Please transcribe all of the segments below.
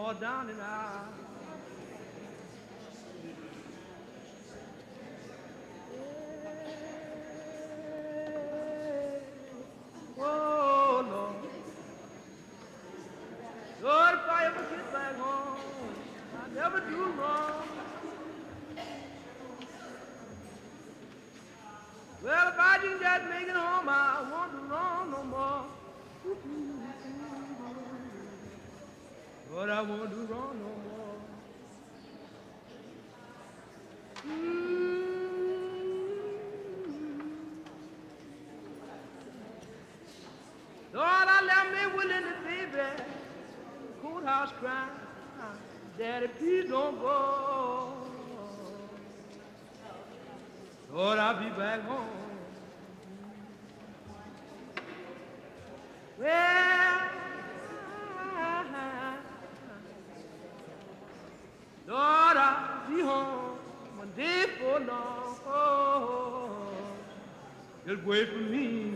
more down and out. Oh, Lord. Lord, if I ever get back home, I never do wrong. Well, if I didn't just make it home, I won't do wrong no more. Lord, I won't do wrong no more. Lord, I left me willing to baby, courthouse crying, Daddy, please don't go. Lord, I'll be back home. Well, Lord, I'll be home one day for long. Oh, just wait for me.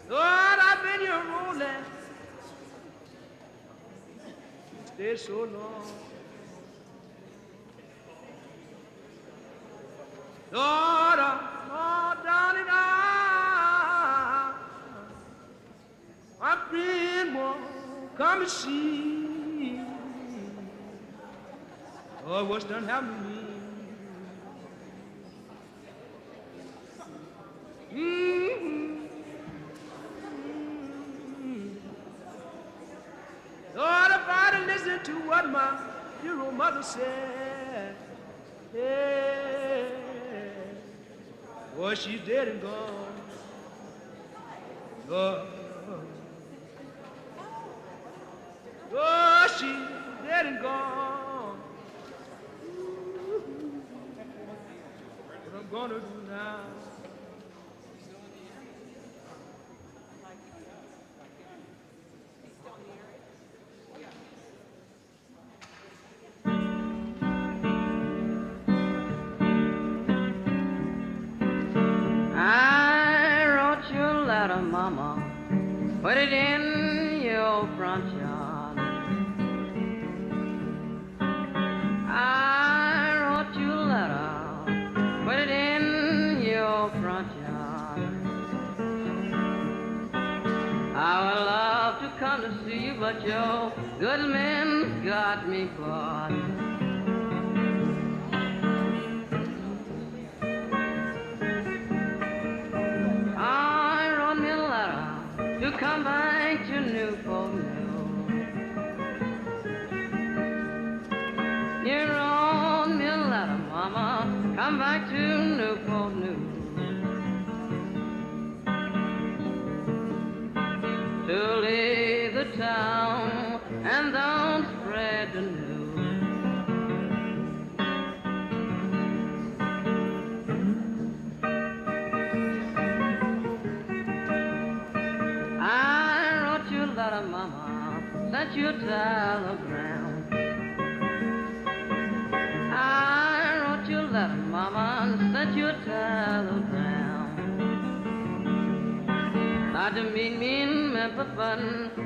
Lord, I've been here rolling, stay so long. Lord, I'm all down and out. My friend won't come and see. Lord, what's done happened to me? Lord, if I'd have listened to what my dear old mother said, yeah, boy, she's dead and gone. Lord, oh, she's dead and gone. What I'm gonna do now? Mama, put it in your front yard. I wrote you a letter, put it in your front yard. I would love to come to see you, but your good men got me barred. To come back to Newport News. You wrote me a letter, Mama, come back to Newport News. To leave the town and don't spread the news. Mama, sent you a telegram. I wrote you a letter, Mama, sent you a telegram. Not to meet me in Memphis, but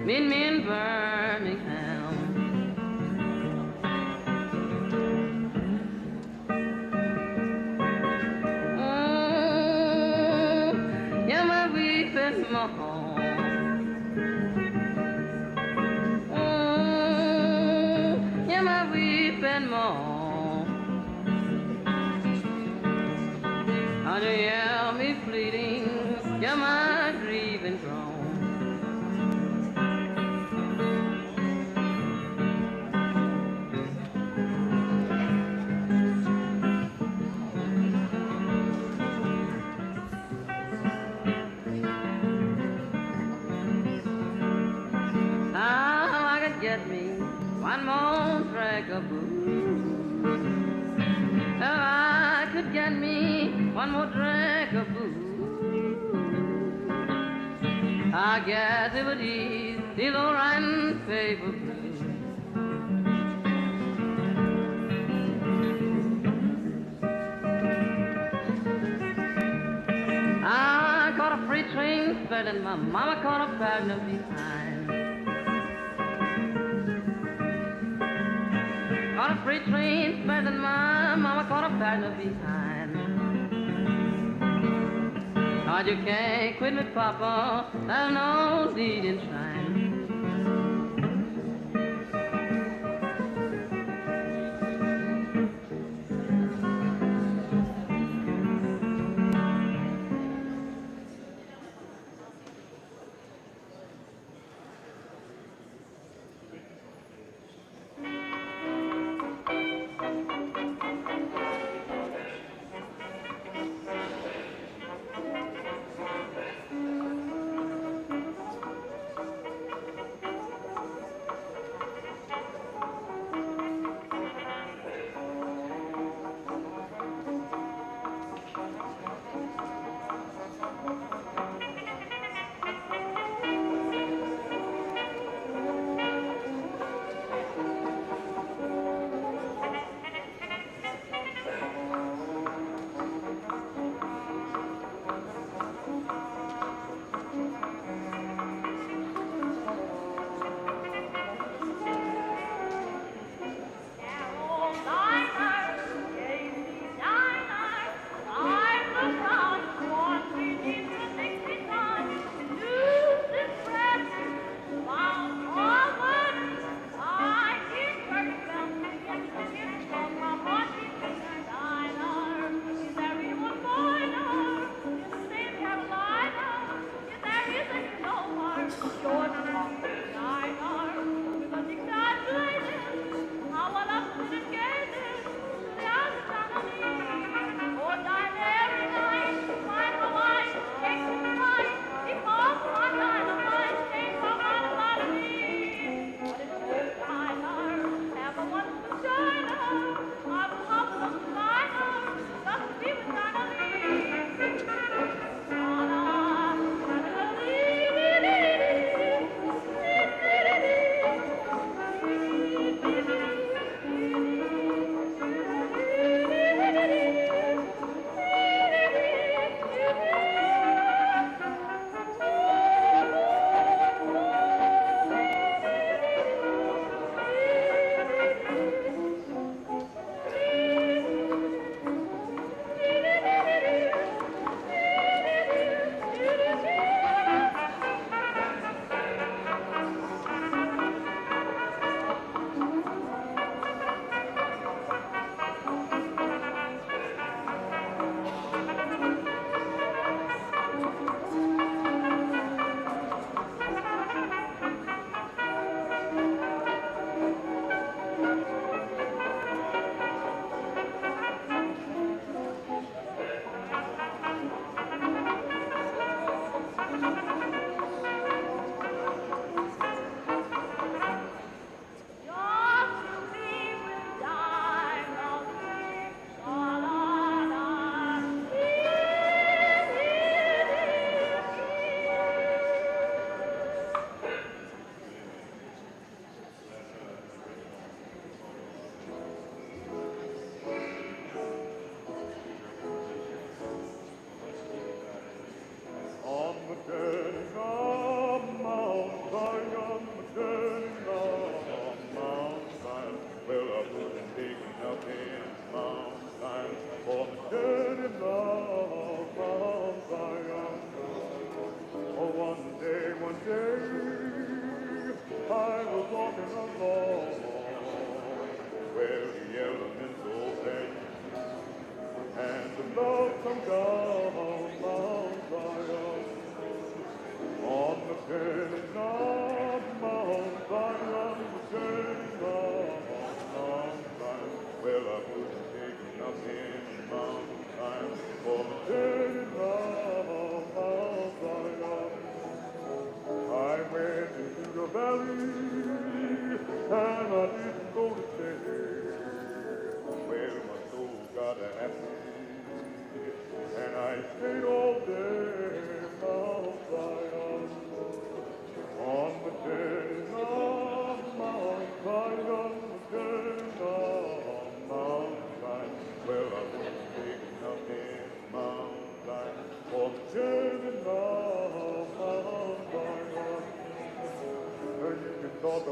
meet me in Birmingham. Oh, yeah, my weeping mama. And more. How do you hear me pleading? You're my grieving groan. Now I could get me one more drag of booze. If I could get me one more drag of booze, I guess it would ease these old riding paper blues. better than my mama caught a partner behind. On a freight train, better than my mama caught a partner behind. Oh, you can't quit me, Papa, there's no need in trying.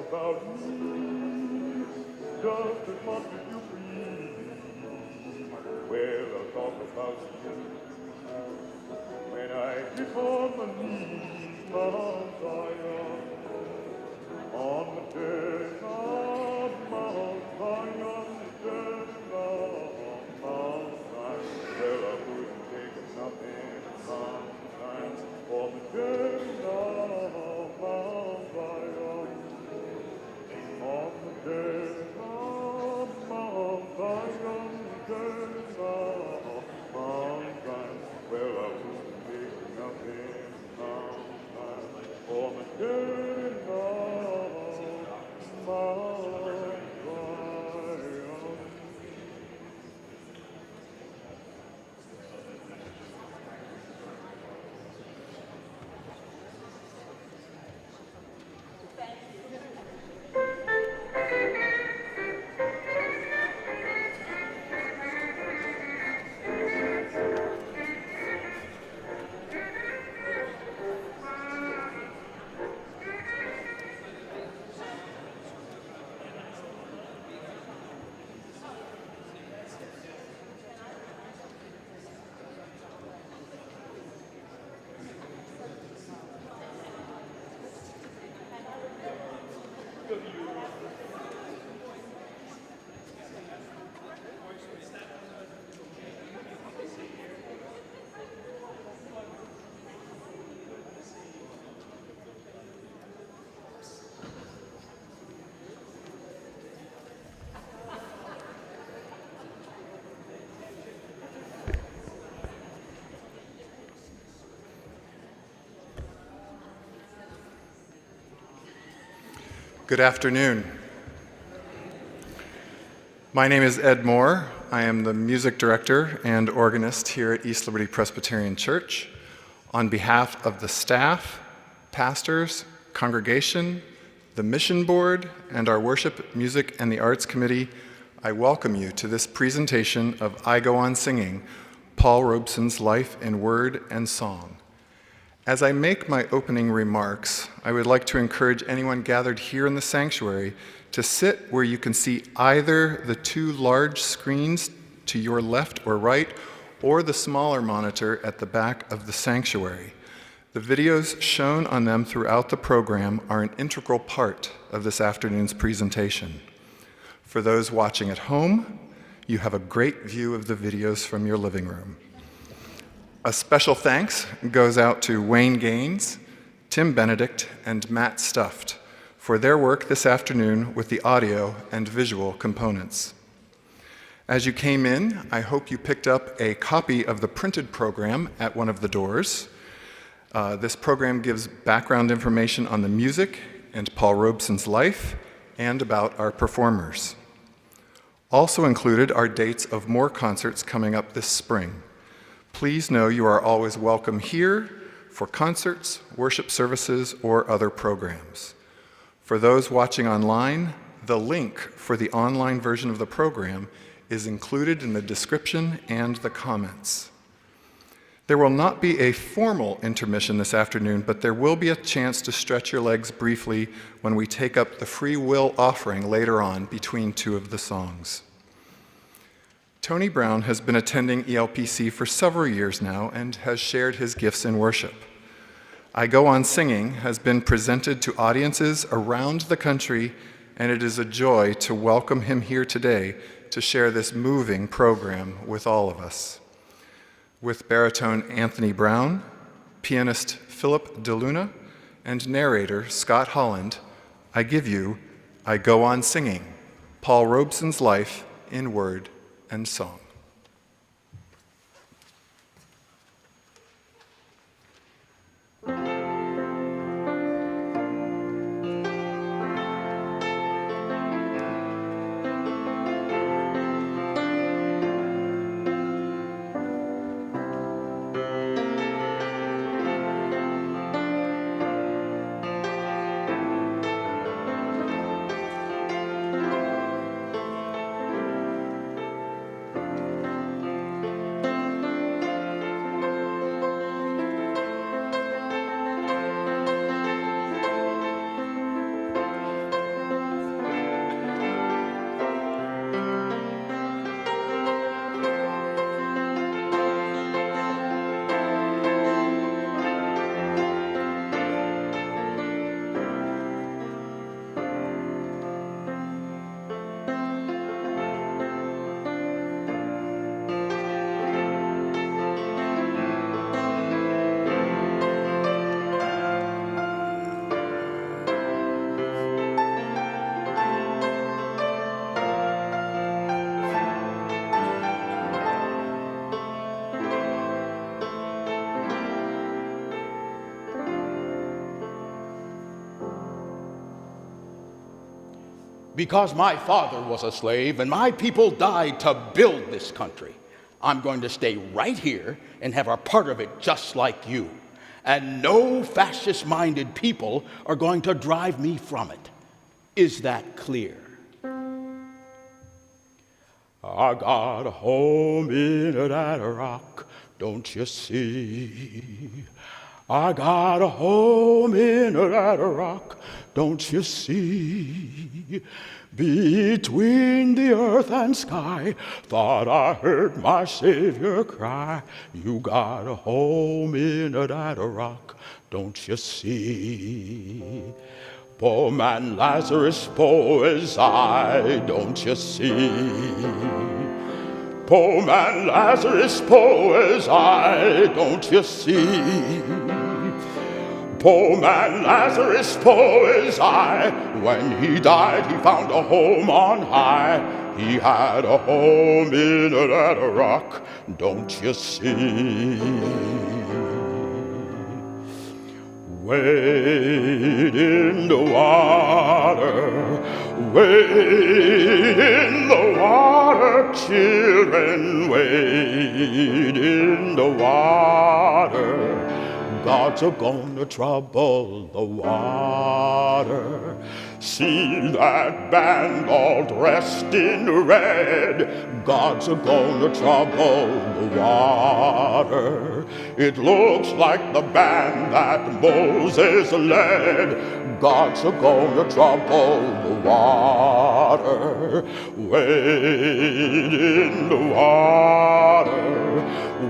about me just as much as you please. Well, I'll talk about you when I get on my knees, Mount Zion, on the desert of Mount Zion, the desert of Mount Zion. Well, I wouldn't take nothing sometimes for the desert of Mount Zion, on the desert of Mount Zion, the desert of Mount Zion. Well, I wouldn't take nothing sometimes for the desert of Mount Zion. Good afternoon. My name is Ed Moore. I am the music director and organist here at East Liberty Presbyterian Church. On behalf of the staff, pastors, congregation, the mission board, and our worship, music, and the arts committee, I welcome you to this presentation of I Go On Singing, Paul Robeson's Life in Word and Song. As I make my opening remarks, I would like to encourage anyone gathered here in the sanctuary to sit where you can see either the two large screens to your left or right, or the smaller monitor at the back of the sanctuary. The videos shown on them throughout the program are an integral part of this afternoon's presentation. For those watching at home, you have a great view of the videos from your living room. A special thanks goes out to Wayne Gaines, Tim Benedict, and Matt Stuft for their work this afternoon with the audio and visual components. As you came in, I hope you picked up a copy of the printed program at one of the doors. This program gives background information on the music and Paul Robeson's life and about our performers. Also included are dates of more concerts coming up this spring. Please know you are always welcome here for concerts, worship services, or other programs. For those watching online, the link for the online version of the program is included in the description and the comments. There will not be a formal intermission this afternoon, but there will be a chance to stretch your legs briefly when we take up the free will offering later on between two of the songs. Tony Brown has been attending ELPC for several years now and has shared his gifts in worship. I Go On Singing has been presented to audiences around the country, and it is a joy to welcome him here today to share this moving program with all of us. With baritone Anthony Brown, pianist Phillip De Luna, and narrator Scott Holland, I give you I Go On Singing, Paul Robeson's Life in Word and Song. Because my father was a slave and my people died to build this country, I'm going to stay right here and have a part of it just like you. And no fascist-minded people are going to drive me from it. Is that clear? I got a home in that rock, don't you see? I got a home in that rock, don't you see? Between the earth and sky, thought I heard my Savior cry. You got a home in that rock, don't you see? Poor man Lazarus, poor as I, don't you see? Poor man Lazarus, poor as I, don't you see? Poor man Lazarus, poor as I, when he died he found a home on high. He had a home in that rock, don't you see? Wade in the water, wade in the water, children, wade in the water. God's a-gonna trouble the water. See that band all dressed in red. God's a-gonna trouble the water. It looks like the band that Moses led. God's a-gonna trouble the water. Wade in the water,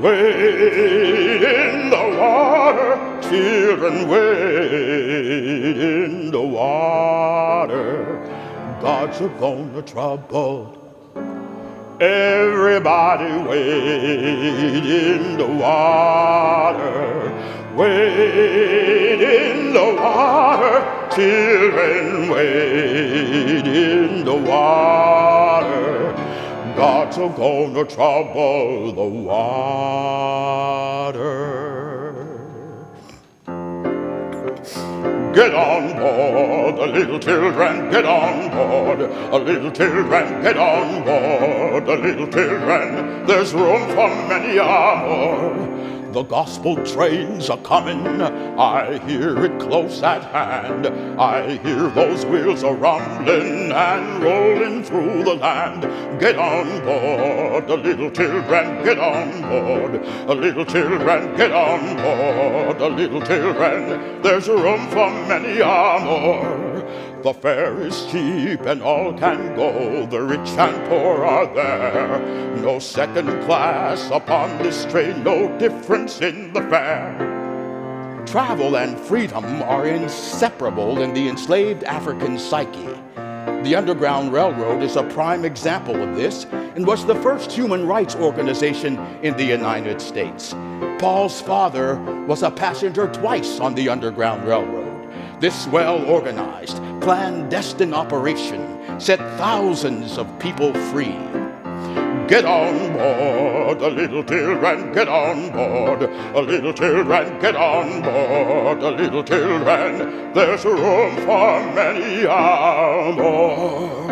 wade in the water, children, wade in the water. God's a-gonna trouble. Everybody wade in the water, wade in the water, children, wade in the water. God's a-gonna trouble the water. Get on board, the little children, get on board. Little children, get on board. Little children, there's room for many more. The gospel trains are coming, I hear it close at hand. I hear those wheels are rumbling and rolling through the land. Get on board, the little children, get on board. Little children, get on board. Little children, there's room for many more. The fare is cheap and all can go. The rich and poor are there. No second class upon this train, no difference in the fare. Travel and freedom are inseparable in the enslaved African psyche. The Underground Railroad is a prime example of this and was the first human rights organization in the United States. Paul's father was a passenger twice on the Underground Railroad. This well-organized, clandestine operation set thousands of people free. Get on board, little children, get on board. Little children, get on board. Little children, there's room for many more.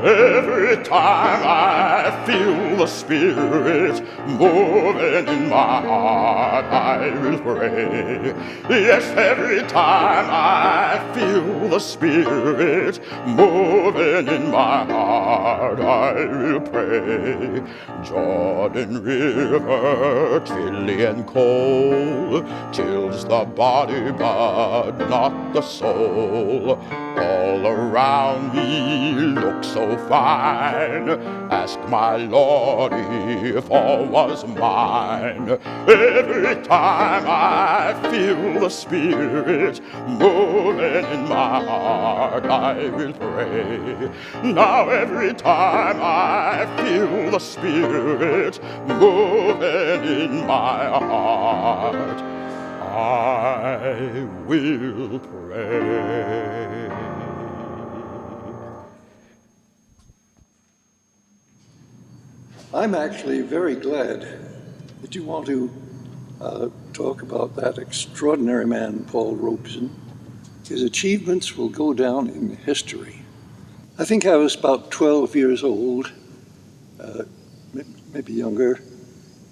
Every time I feel the Spirit moving in my heart, I will pray. Yes, every time I feel the Spirit moving in my heart, I will pray. Jordan River, chilly and cold, chills the body but not the soul. All around me look so fine. Ask my Lord if all was mine. Every time I feel the Spirit moving in my heart, I will pray. Now every time I feel the Spirit moving in my heart, I will pray. I'm actually very glad that you want to talk about that extraordinary man, Paul Robeson. His achievements will go down in history. I think I was about 12 years old, maybe younger,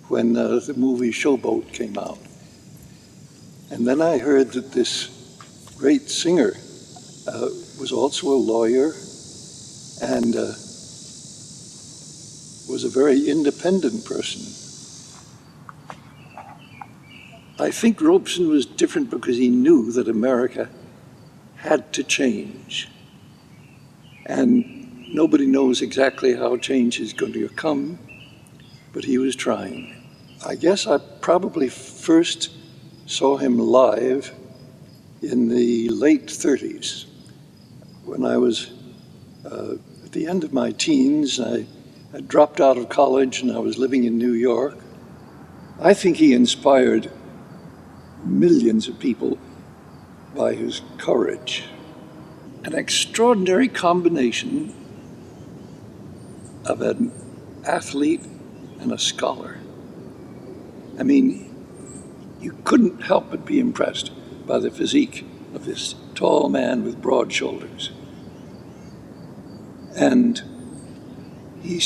when the movie Showboat came out. And then I heard that this great singer was also a lawyer and was a very independent person. I think Robeson was different because he knew that America had to change. And nobody knows exactly how change is going to come, but he was trying. I guess I probably first saw him live in the late 30s. When I was at the end of my teens, I dropped out of college and I was living in New York. I think he inspired millions of people by his courage. An extraordinary combination of an athlete and a scholar. I mean, you couldn't help but be impressed by the physique of this tall man with broad shoulders. And he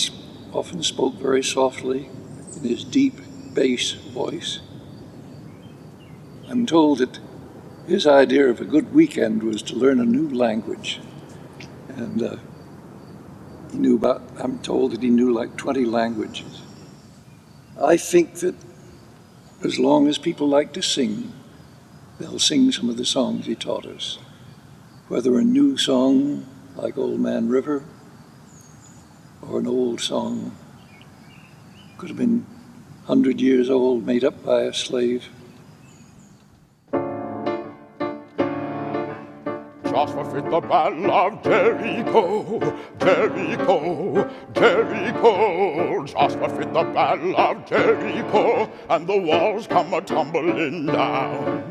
often spoke very softly in his deep bass voice. I'm told that his idea of a good weekend was to learn a new language. And I'm told that he knew like 20 languages. I think that as long as people like to sing, they'll sing some of the songs he taught us. Whether a new song like Old Man River, or an old song, could have been 100 years old, made up by a slave. Joshua fit the battle of Jericho, Jericho, Jericho. Joshua fit the battle of Jericho, and the walls come a-tumbling down.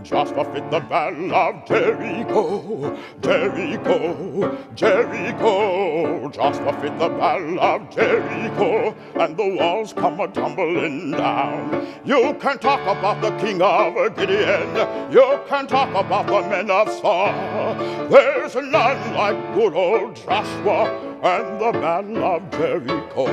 Joshua fit the battle of Jericho, Jericho, Jericho. Joshua fit the battle of Jericho, and the walls come a-tumbling down. You can talk about the king of Gideon, you can talk about the men of Saul. There's none like good old Joshua and the battle of Jericho.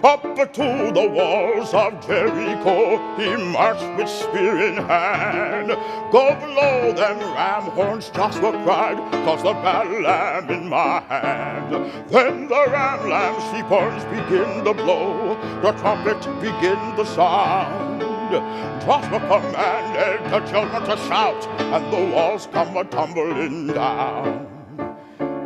Up to the walls of Jericho he marched with spear in hand. Go below them ram horns, Joshua cried, 'cause the battle am in my hand. Then the ram sheep horns begin to blow, the trumpet begin to sound. Joshua commanded the children to shout, and the walls come a-tumbling down.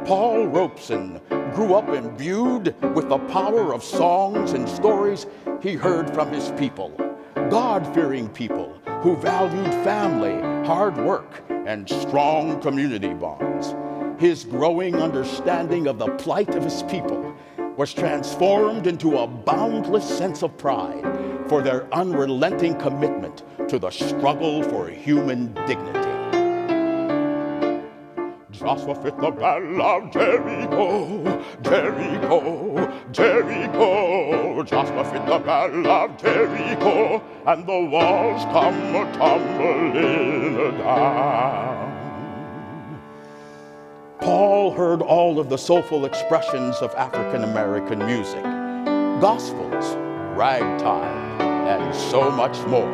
Paul Robeson grew up imbued with the power of songs and stories he heard from his people, God-fearing people who valued family, hard work, and strong community bonds. His growing understanding of the plight of his people was transformed into a boundless sense of pride for their unrelenting commitment to the struggle for human dignity. Joshua fit the battle of Jericho, Jericho, Jericho. Joshua fit the battle of Jericho, and the walls come a-tumbling down. Paul heard all of the soulful expressions of African American music, gospels, ragtime, and so much more.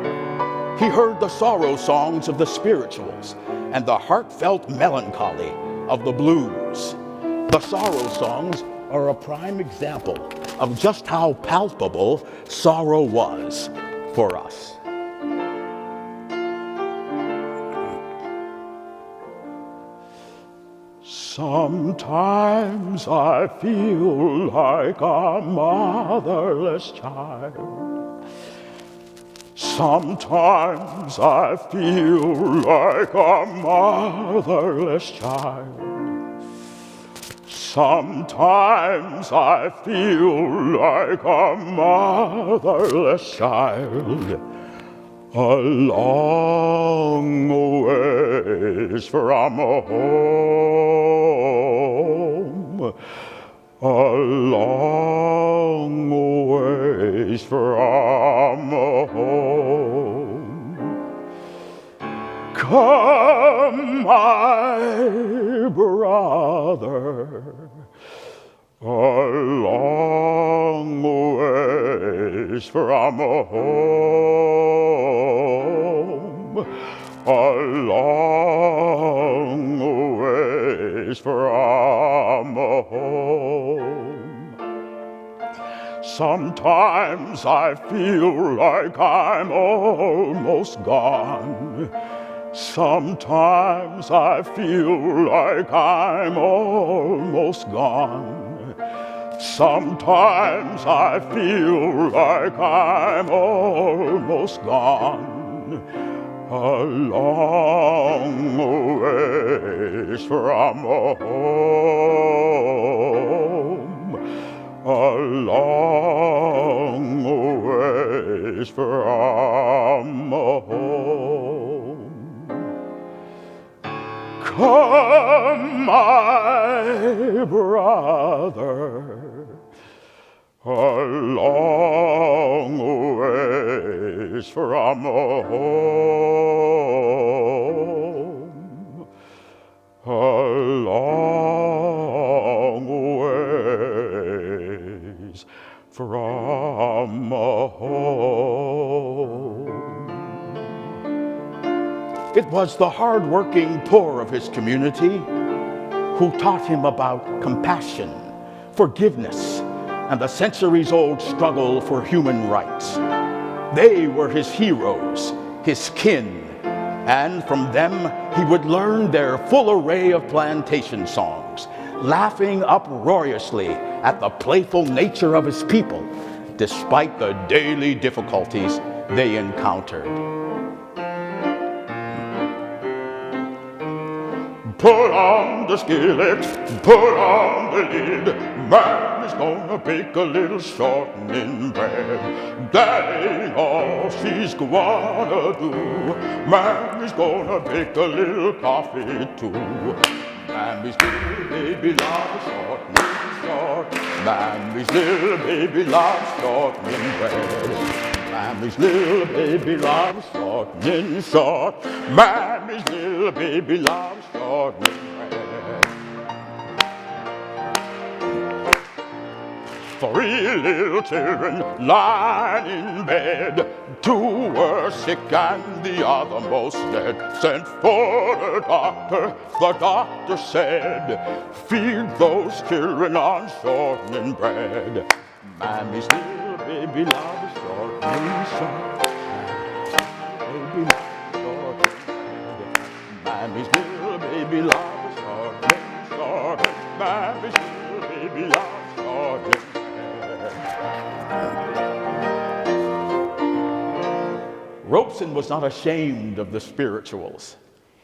He heard the sorrow songs of the spirituals and the heartfelt melancholy of the blues. The sorrow songs are a prime example of just how palpable sorrow was for us. Sometimes I feel like a motherless child. Sometimes I feel like a motherless child. Sometimes I feel like a motherless child. A long ways from home, a long ways from home. Come, my brother, a long ways from home, a long ways from home. Sometimes I feel like I'm almost gone. Sometimes I feel like I'm almost gone. Sometimes I feel like I'm almost gone. A long ways from home. A long ways from home. Come, my brother, a long ways from home, a long ways from home. It was the hard-working poor of his community who taught him about compassion, forgiveness, and the centuries-old struggle for human rights. They were his heroes, his kin, and from them he would learn their full array of plantation songs, laughing uproariously at the playful nature of his people, despite the daily difficulties they encountered. Put on the skillet, put on the lid. Man is gonna bake a little shortening bread. That ain't all she's gonna do. Man is gonna bake a little coffee too. Mammy's little baby loves shortening short. Mammy's little baby loves shortening bread. Mammy's little baby loves shortening short. Mammy's little baby loves shortening bread. 3 little children lying in bed. 2 were sick and the other most dead. Sent for the doctor. The doctor said, feed those children on shortening bread. Mammy's little baby loves shortening short. Baby loves shortening bread. Mammy's little baby loves shortening short. Mammy's little baby loves shortening bread. Robeson was not ashamed of the spirituals.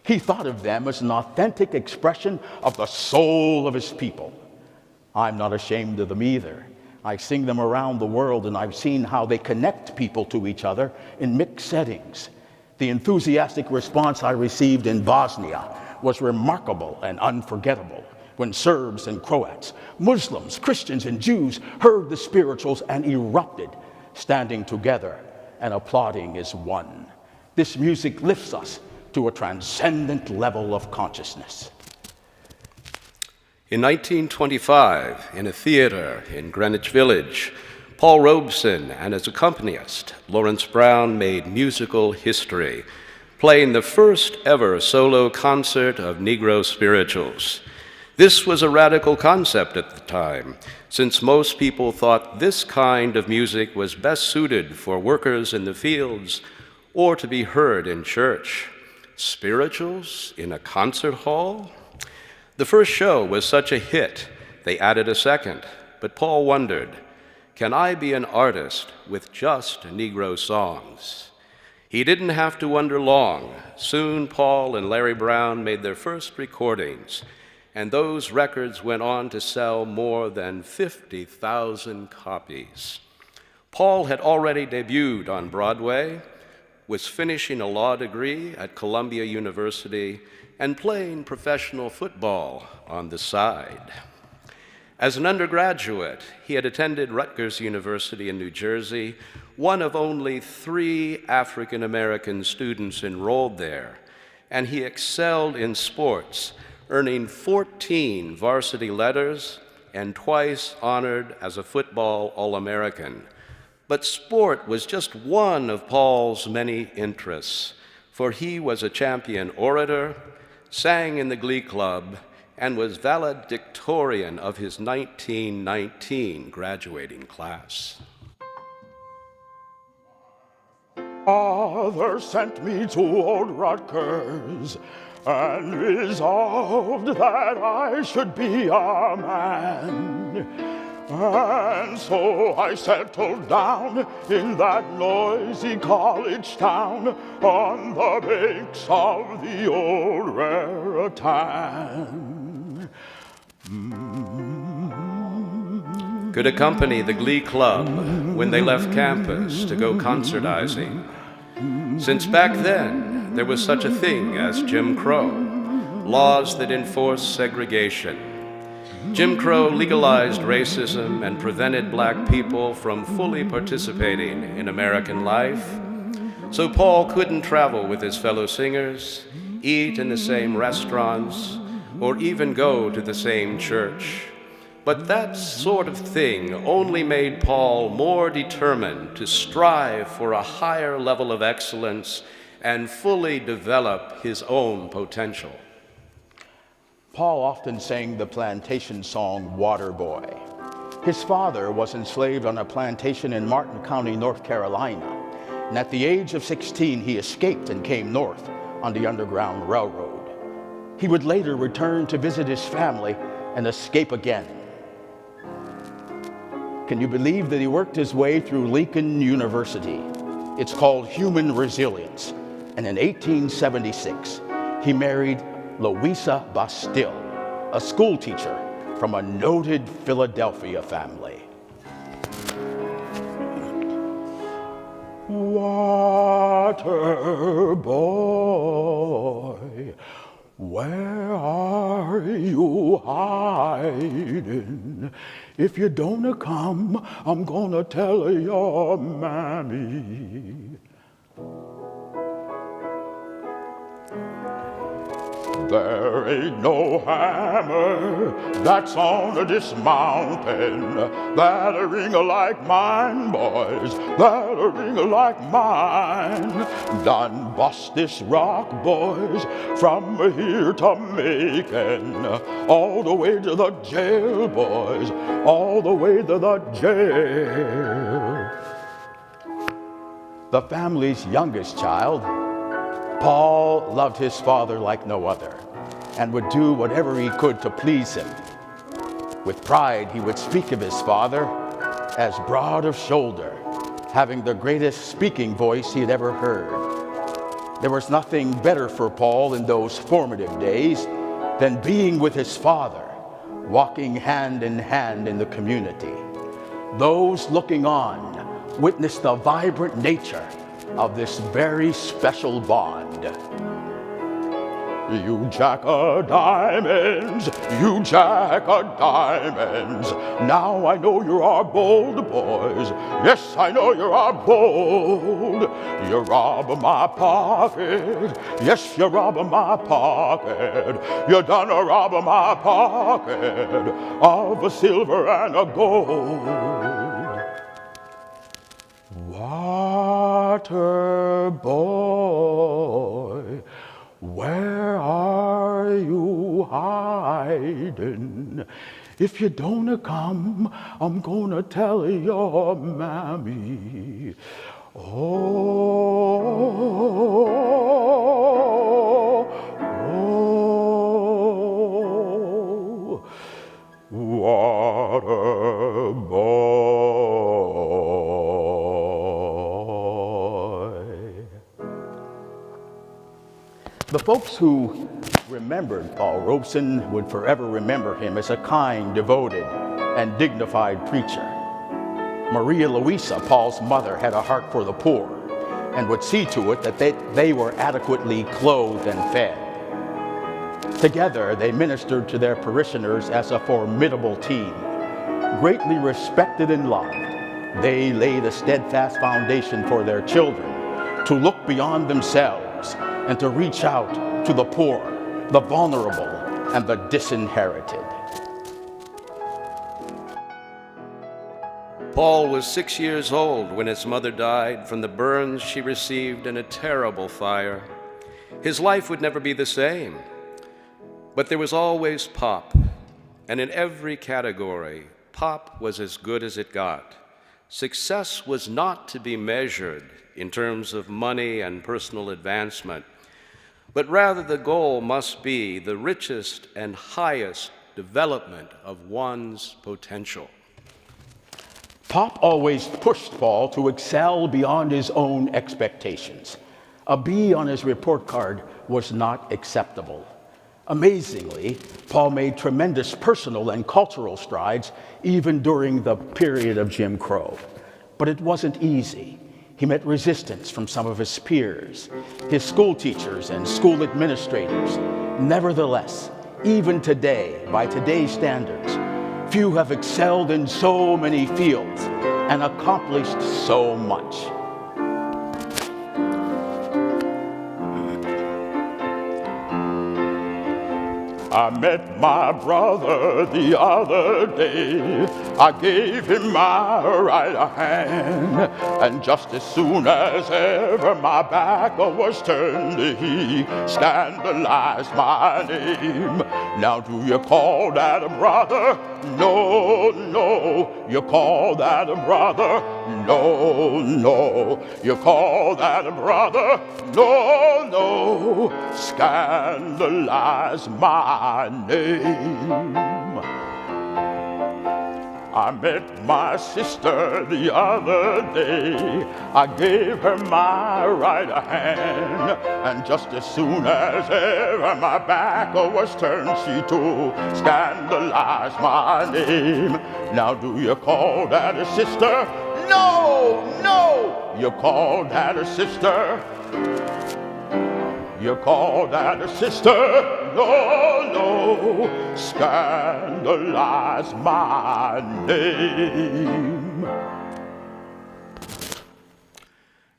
He thought of them as an authentic expression of the soul of his people. I'm not ashamed of them either. I sing them around the world, and I've seen how they connect people to each other in mixed settings. The enthusiastic response I received in Bosnia was remarkable and unforgettable when Serbs and Croats, Muslims, Christians, and Jews heard the spirituals and erupted, standing together and applauding as one. This music lifts us to a transcendent level of consciousness. In 1925, in a theater in Greenwich Village, Paul Robeson and his accompanist, Lawrence Brown, made musical history, playing the first ever solo concert of Negro spirituals. This was a radical concept at the time, since most people thought this kind of music was best suited for workers in the fields or to be heard in church. Spirituals in a concert hall? The first show was such a hit, they added a second, but Paul wondered, can I be an artist with just Negro songs? He didn't have to wonder long. Soon Paul and Larry Brown made their first recordings, and those records went on to sell more than 50,000 copies. Paul had already debuted on Broadway, was finishing a law degree at Columbia University, and playing professional football on the side. As an undergraduate, he had attended Rutgers University in New Jersey, one of only 3 African-American students enrolled there, and he excelled in sports, earning 14 varsity letters and twice honored as a football All-American. But sport was just one of Paul's many interests, for he was a champion orator, sang in the Glee Club, and was valedictorian of his 1919 graduating class. Father sent me to old Rutgers and resolved that I should be a man. And so I settled down in that noisy college town on the banks of the old Raritan. Could accompany the Glee Club when they left campus to go concertizing. Since back then, there was such a thing as Jim Crow, laws that enforced segregation. Jim Crow legalized racism and prevented black people from fully participating in American life. So Paul couldn't travel with his fellow singers, eat in the same restaurants, or even go to the same church. But that sort of thing only made Paul more determined to strive for a higher level of excellence and fully develop his own potential. Paul often sang the plantation song, Water Boy. His father was enslaved on a plantation in Martin County, North Carolina, and at the age of 16, he escaped and came north on the Underground Railroad. He would later return to visit his family and escape again. Can you believe that he worked his way through Lincoln University? It's called Human Resilience. And in 1876, he married Louisa Bastille, a school teacher from a noted Philadelphia family. Water boy, where are you hiding? If you don't come, I'm gonna tell your mammy. There ain't no hammer that's on this mountain that'll ring like mine, boys, that'll ring like mine. Done bust this rock, boys, from here to Macon, all the way to the jail, boys, all the way to the jail. The family's youngest child, Paul loved his father like no other and would do whatever he could to please him. With pride, he would speak of his father as broad of shoulder, having the greatest speaking voice he had ever heard. There was nothing better for Paul in those formative days than being with his father, walking hand in hand in the community. Those looking on witnessed the vibrant nature of this very special bond. You jack of diamonds, you jack of diamonds. Now I know you are bold, boys. Yes, I know you are bold. You rob my pocket. Yes, you rob my pocket. You done rob my pocket of a silver and a gold. Water boy, where are you hiding? If you don't come, I'm gonna tell your mammy. Water boy. The folks who remembered Paul Robeson would forever remember him as a kind, devoted, and dignified preacher. Maria Louisa, Paul's mother, had a heart for the poor and would see to it that they were adequately clothed and fed. Together, they ministered to their parishioners as a formidable team. Greatly respected and loved, they laid a steadfast foundation for their children to look beyond themselves and to reach out to the poor, the vulnerable, and the disinherited. Paul was 6 years old when his mother died from the burns she received in a terrible fire. His life would never be the same. But there was always pop, and in every category, pop was as good as it got. Success was not to be measured in terms of money and personal advancement, but rather the goal must be the richest and highest development of one's potential. Pop always pushed Paul to excel beyond his own expectations. A B on his report card was not acceptable. Amazingly, Paul made tremendous personal and cultural strides even during the period of Jim Crow. But it wasn't easy. He met resistance from some of his peers, his school teachers and school administrators. Nevertheless, even today, by today's standards, few have excelled in so many fields and accomplished so much. I met my brother the other day. I gave him my right hand, and just as soon as ever my back was turned, he scandalized my name. Now do you call that a brother? No, no. You call that a brother? No, no. You call that a brother? No, no. Scandalize my name. I met my sister the other day. I gave her my right hand, and just as soon as ever my back was turned, she too scandalized my name. Now do you call that a sister? No, no. You call that a sister? You call that a sister? No, no, scandalize my name.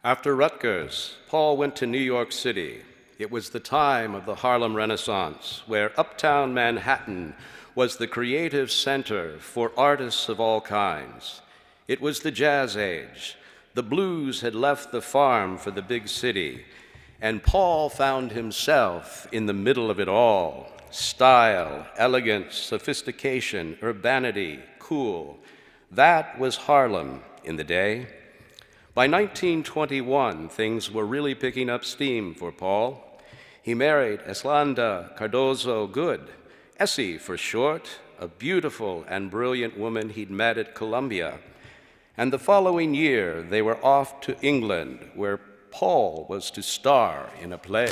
After Rutgers, Paul went to New York City. It was the time of the Harlem Renaissance, where uptown Manhattan was the creative center for artists of all kinds. It was the jazz age. The blues had left the farm for the big city, and Paul found himself in the middle of it all. Style, elegance, sophistication, urbanity, cool. That was Harlem in the day. By 1921, things were really picking up steam for Paul. He married Eslanda Cardozo Good, Essie for short, a beautiful and brilliant woman he'd met at Columbia. And the following year, they were off to England, where Paul was to star in a play.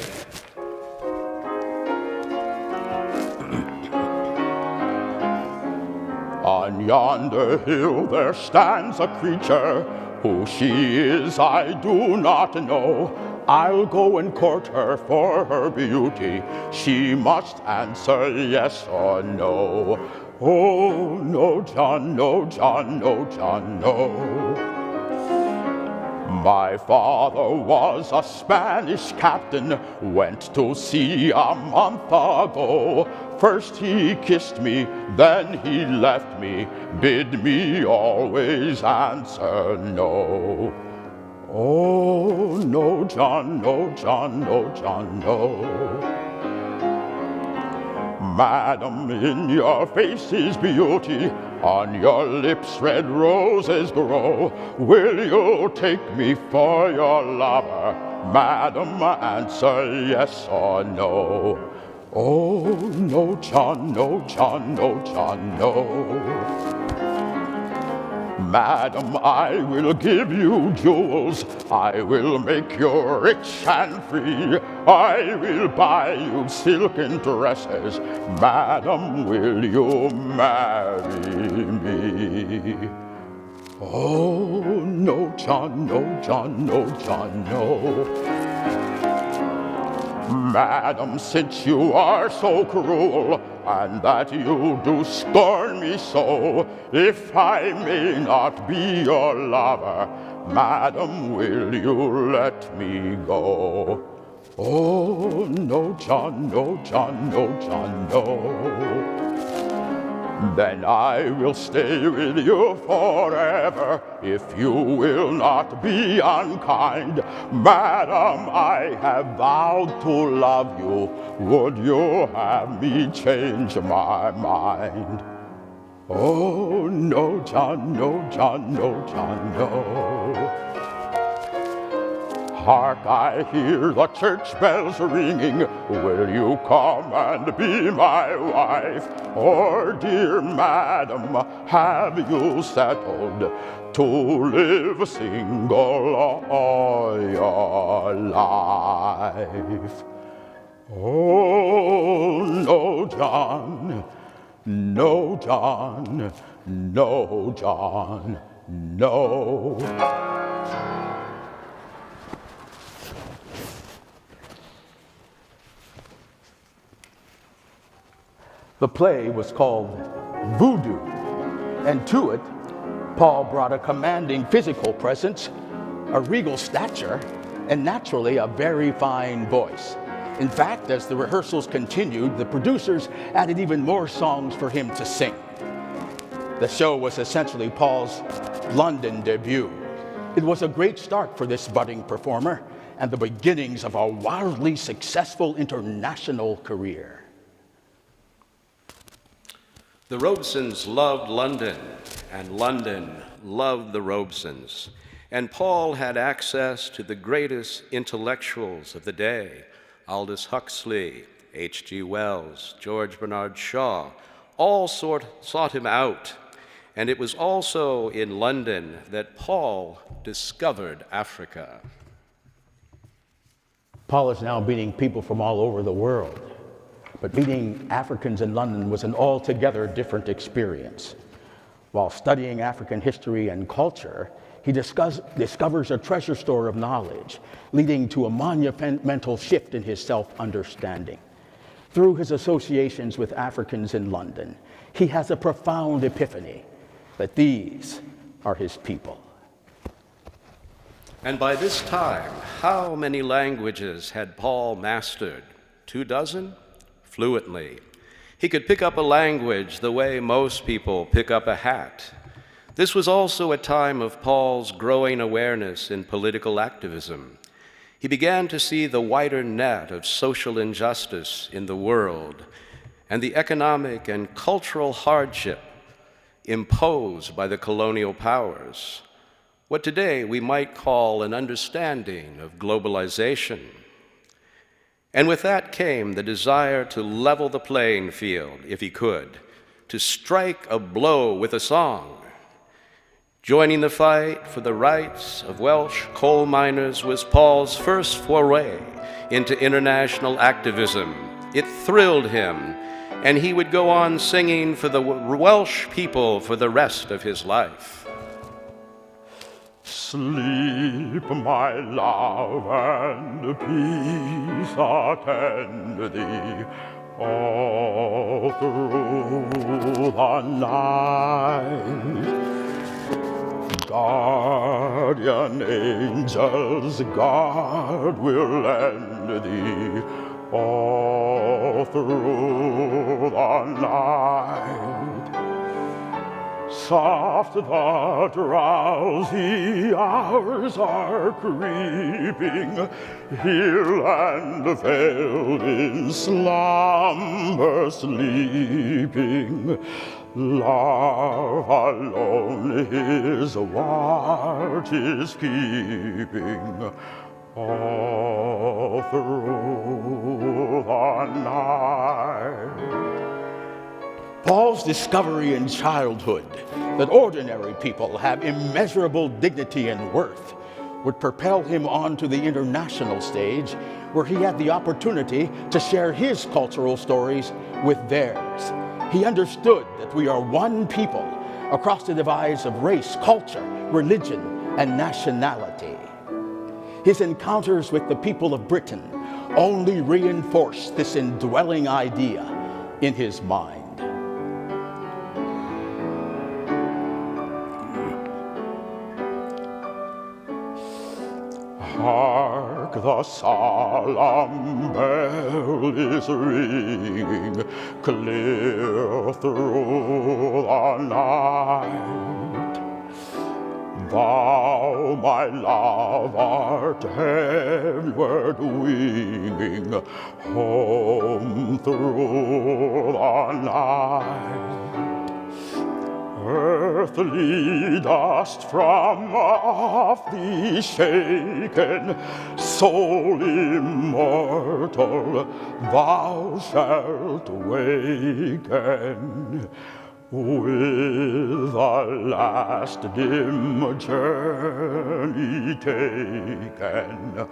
On yonder hill there stands a creature. Who she is I do not know. I'll go and court her for her beauty. She must answer yes or no. Oh, no, John, no, John, no, John, no. My father was a Spanish captain, went to sea a month ago. First he kissed me, then he left me, bid me always answer no. Oh, no, John, no, John, no, John, no. Madam, in your face is beauty, on your lips red roses grow. Will you take me for your lover? Madam, answer yes or no. Oh, no, John, no, John, no, John, no. Madam, I will give you jewels, I will make you rich and free, I will buy you silken dresses, Madam, will you marry me? Oh, no, John, no, John, no, John, no. Madam, since you are so cruel, and that you do scorn me so, if I may not be your lover, Madam, will you let me go? Oh, no, John, no, John, no, John, no. Then I will stay with you forever if you will not be unkind. Madam, I have vowed to love you. Would you have me change my mind? Oh, no, John, no, John, no, John, no. Hark, I hear the church bells ringing. Will you come and be my wife? Or, dear madam, have you settled to live single all your life? Oh, no, John, no, John, no, John, no. The play was called Voodoo, and to it, Paul brought a commanding physical presence, a regal stature, and naturally a very fine voice. In fact, as the rehearsals continued, the producers added even more songs for him to sing. The show was essentially Paul's London debut. It was a great start for this budding performer and the beginnings of a wildly successful international career. The Robesons loved London, and London loved the Robesons. And Paul had access to the greatest intellectuals of the day: Aldous Huxley, H.G. Wells, George Bernard Shaw. All sought him out. And it was also in London that Paul discovered Africa. Paul is now meeting people from all over the world. But meeting Africans in London was an altogether different experience. While studying African history and culture, he discovers a treasure store of knowledge, leading to a monumental shift in his self-understanding. Through his associations with Africans in London, he has a profound epiphany that these are his people. And by this time, how many languages had Paul mastered? 24? Fluently. He could pick up a language the way most people pick up a hat. This was also a time of Paul's growing awareness in political activism. He began to see the wider net of social injustice in the world and the economic and cultural hardship imposed by the colonial powers, what today we might call an understanding of globalization. And with that came the desire to level the playing field, if he could, to strike a blow with a song. Joining the fight for the rights of Welsh coal miners was Paul's first foray into international activism. It thrilled him, and he would go on singing for the Welsh people for the rest of his life. Sleep, my love, and peace attend thee all through the night. Guardian angels, God will lend thee all through the night. Soft the drowsy hours are creeping, hill and vale in slumber sleeping. Love alone his watch is keeping all through the night. Paul's discovery in childhood that ordinary people have immeasurable dignity and worth would propel him onto the international stage, where he had the opportunity to share his cultural stories with theirs. He understood that we are one people across the divides of race, culture, religion, and nationality. His encounters with the people of Britain only reinforced this indwelling idea in his mind. Hark, the solemn bell is ringing clear through the night. Thou, my love, art heavenward winging home through the night. Earthly dust from off thee shaken, soul immortal, thou shalt waken. With the last dim journey taken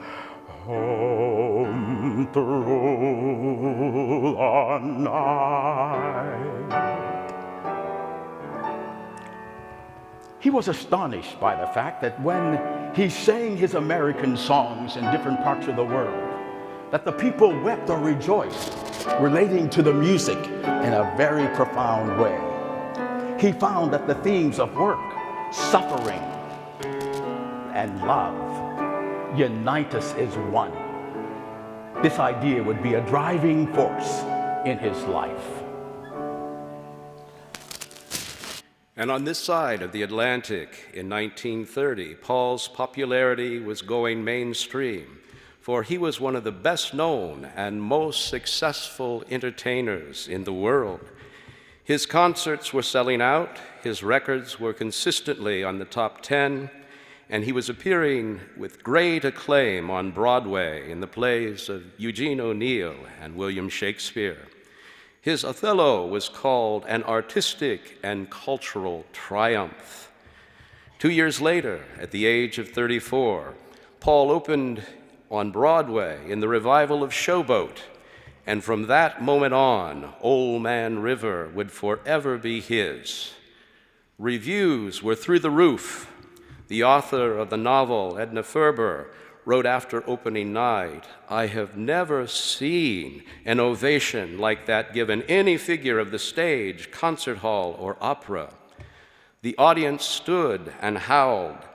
home through the night. He was astonished by the fact that when he sang his American songs in different parts of the world, that the people wept or rejoiced, relating to the music in a very profound way. He found that the themes of work, suffering, and love unite us as one. This idea would be a driving force in his life. And on this side of the Atlantic in 1930, Paul's popularity was going mainstream, for he was one of the best known and most successful entertainers in the world. His concerts were selling out, his records were consistently on the top 10, and he was appearing with great acclaim on Broadway in the plays of Eugene O'Neill and William Shakespeare. His Othello was called an artistic and cultural triumph. 2 years later, at the age of 34, Paul opened on Broadway in the revival of Showboat, and from that moment on, Old Man River would forever be his. Reviews were through the roof. The author of the novel, Edna Ferber, wrote after opening night, "I have never seen an ovation like that given any figure of the stage, concert hall, or opera. The audience stood and howled.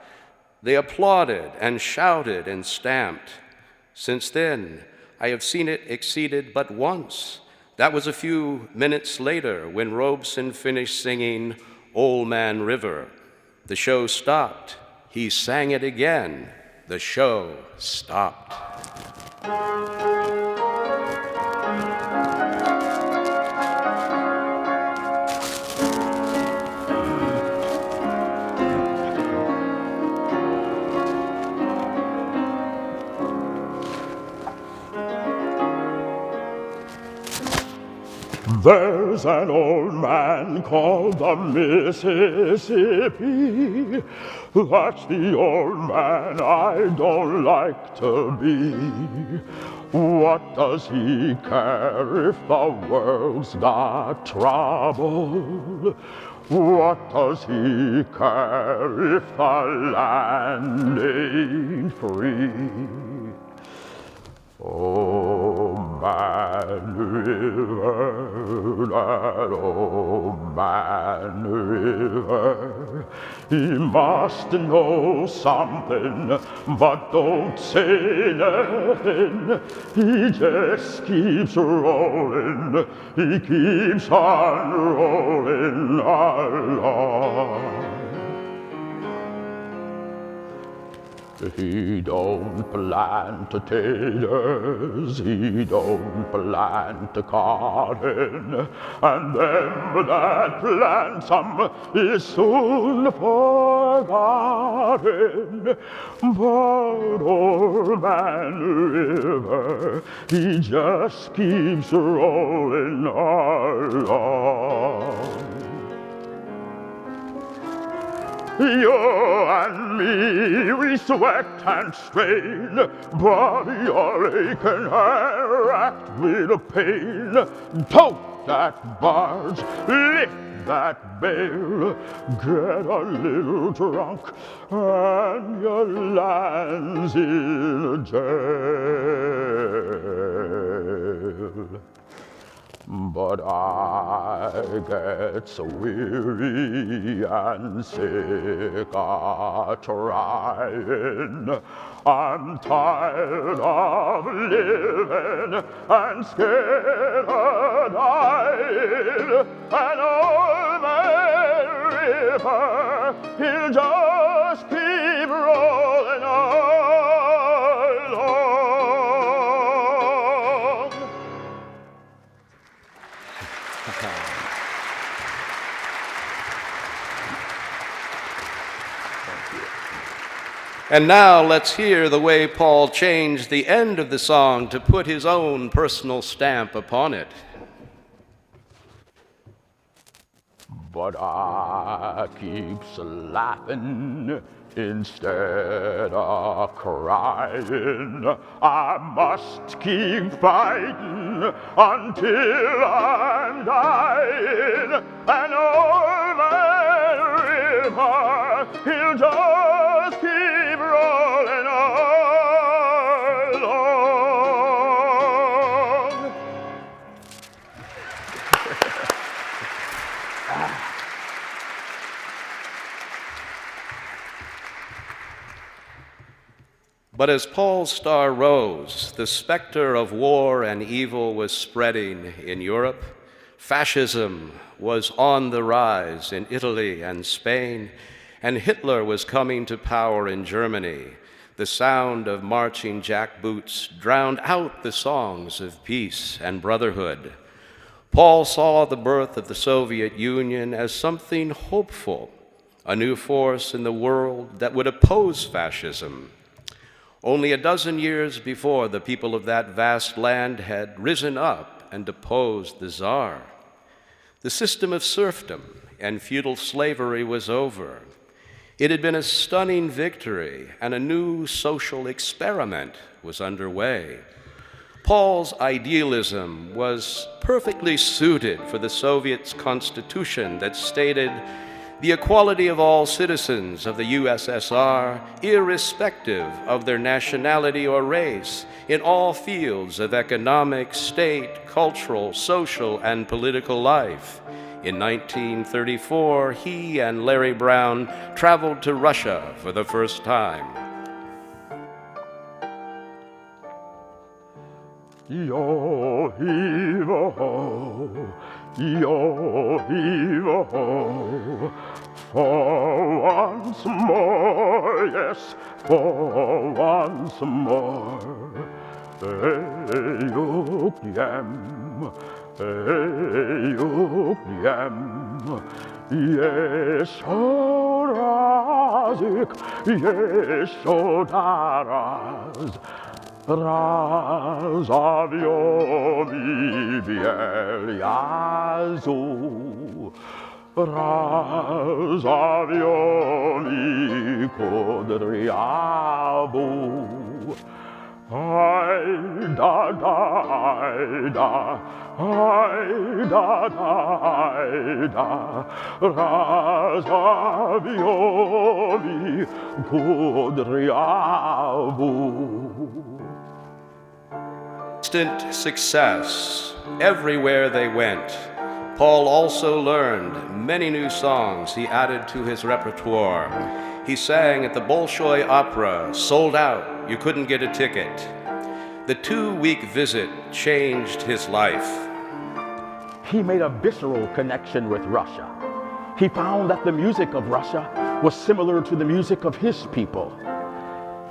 They applauded and shouted and stamped. Since then, I have seen it exceeded but once. That was a few minutes later when Robeson finished singing Old Man River. The show stopped. He sang it again. The show stopped." There's an old man called the Mississippi. That's the old man I don't like to be. What does he care if the world's got trouble? What does he care if the land ain't free? Oh, man river, that old man river, he must know something, but don't say nothing. He just keeps rolling, he keeps on rolling along. He don't plant potatoes, he don't plant cotton, and them that plant some is soon forgotten. But old man river, he just keeps rolling along. You and me, we sweat and strain, body all aching, racked with pain. Tote that barge, lift that bale, get a little drunk, and your land's in jail. But I get so weary and sick of trying. I'm tired of living and scared of dying. And old man River, he'll just keep rolling on. And now let's hear the way Paul changed the end of the song to put his own personal stamp upon it. But I keeps laughing instead of crying. I must keep fighting until I'm dying. And old man River, he'll just keep rolling along. But as Paul's star rose, the specter of war and evil was spreading in Europe. Fascism was on the rise in Italy and Spain, and Hitler was coming to power in Germany. The sound of marching jackboots drowned out the songs of peace and brotherhood. Paul saw the birth of the Soviet Union as something hopeful, a new force in the world that would oppose fascism. Only a dozen years before, the people of that vast land had risen up and deposed the Tsar. The system of serfdom and feudal slavery was over. It had been a stunning victory, and a new social experiment was underway. Paul's idealism was perfectly suited for the Soviet's constitution that stated the equality of all citizens of the USSR, irrespective of their nationality or race, in all fields of economic, state, cultural, social, and political life. In 1934, he and Larry Brown traveled to Russia for the first time. Yo-heave-ho, yo-heave-ho, for once more, yes, for once more. Hey-yo-yam, hey-yo-yam, yes-o-razik, yes-o-daraz. Razaviomi bieliazu, razaviomi kodriabu. Ay da da, ay da, ay da da, ay da, razaviomi kodriabu. Instant success everywhere they went. Paul also learned many new songs he added to his repertoire. He sang at the Bolshoi Opera, sold out, you couldn't get a ticket. The 2-week visit changed his life. He made a visceral connection with Russia. He found that the music of Russia was similar to the music of his people.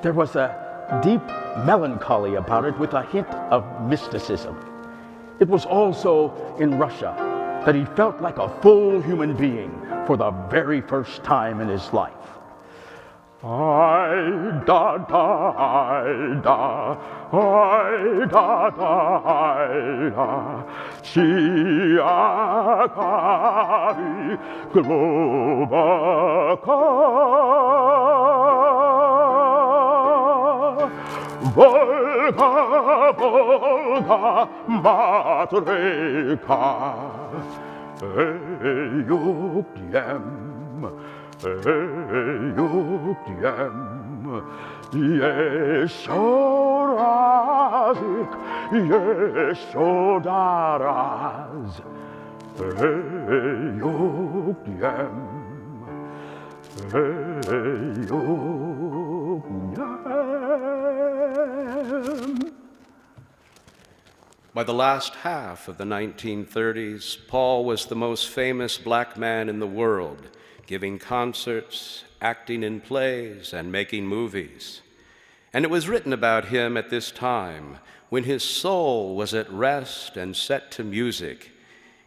There was a deep melancholy about it with a hint of mysticism. It was also in Russia that he felt like a full human being for the very first time in his life. Ay da da, ay da, ay da da, ay da, Chiakari Globaka. Volga, Volga, Matreka, Eyukyem, Eyukyem, Yeshor razik, jeszcze raz. Yok diem, yok diem. By the last half of the 1930s, Paul was the most famous black man in the world, giving concerts, acting in plays, and making movies. And it was written about him at this time, when his soul was at rest and set to music.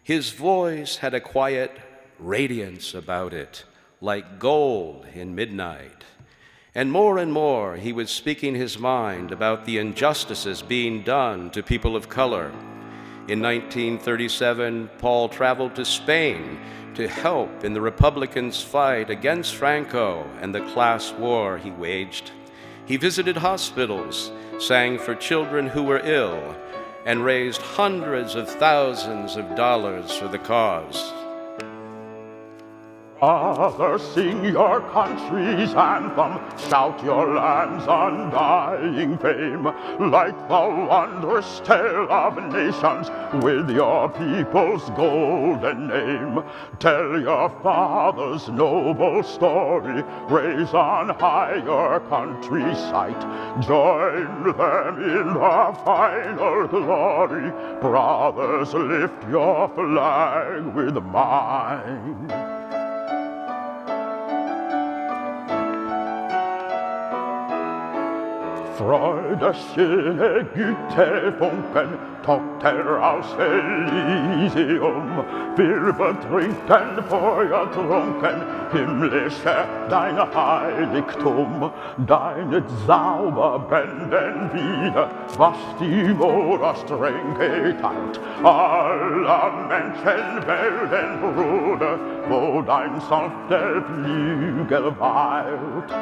His voice had a quiet radiance about it, like gold in midnight. And more he was speaking his mind about the injustices being done to people of color. In 1937, Paul traveled to Spain to help in the Republicans' fight against Franco and the class war he waged. He visited hospitals, sang for children who were ill, and raised hundreds of thousands of dollars for the cause. Brother, sing your country's anthem, shout your land's undying fame, like the wondrous tale of nations with your people's golden name. Tell your father's noble story, raise on high your country's sight. Join them in the final glory, brothers, lift your flag with mine. Freude, schöne Güte, Funken, Tochter aus Elysium. Wir betrinken Feuer trunken, himmlische dein Heiligtum. Deine Zauberbänden wieder, was die Morastränke teilt. Aller Menschen werden Bruder, wo dein sanfter Flügel weilt.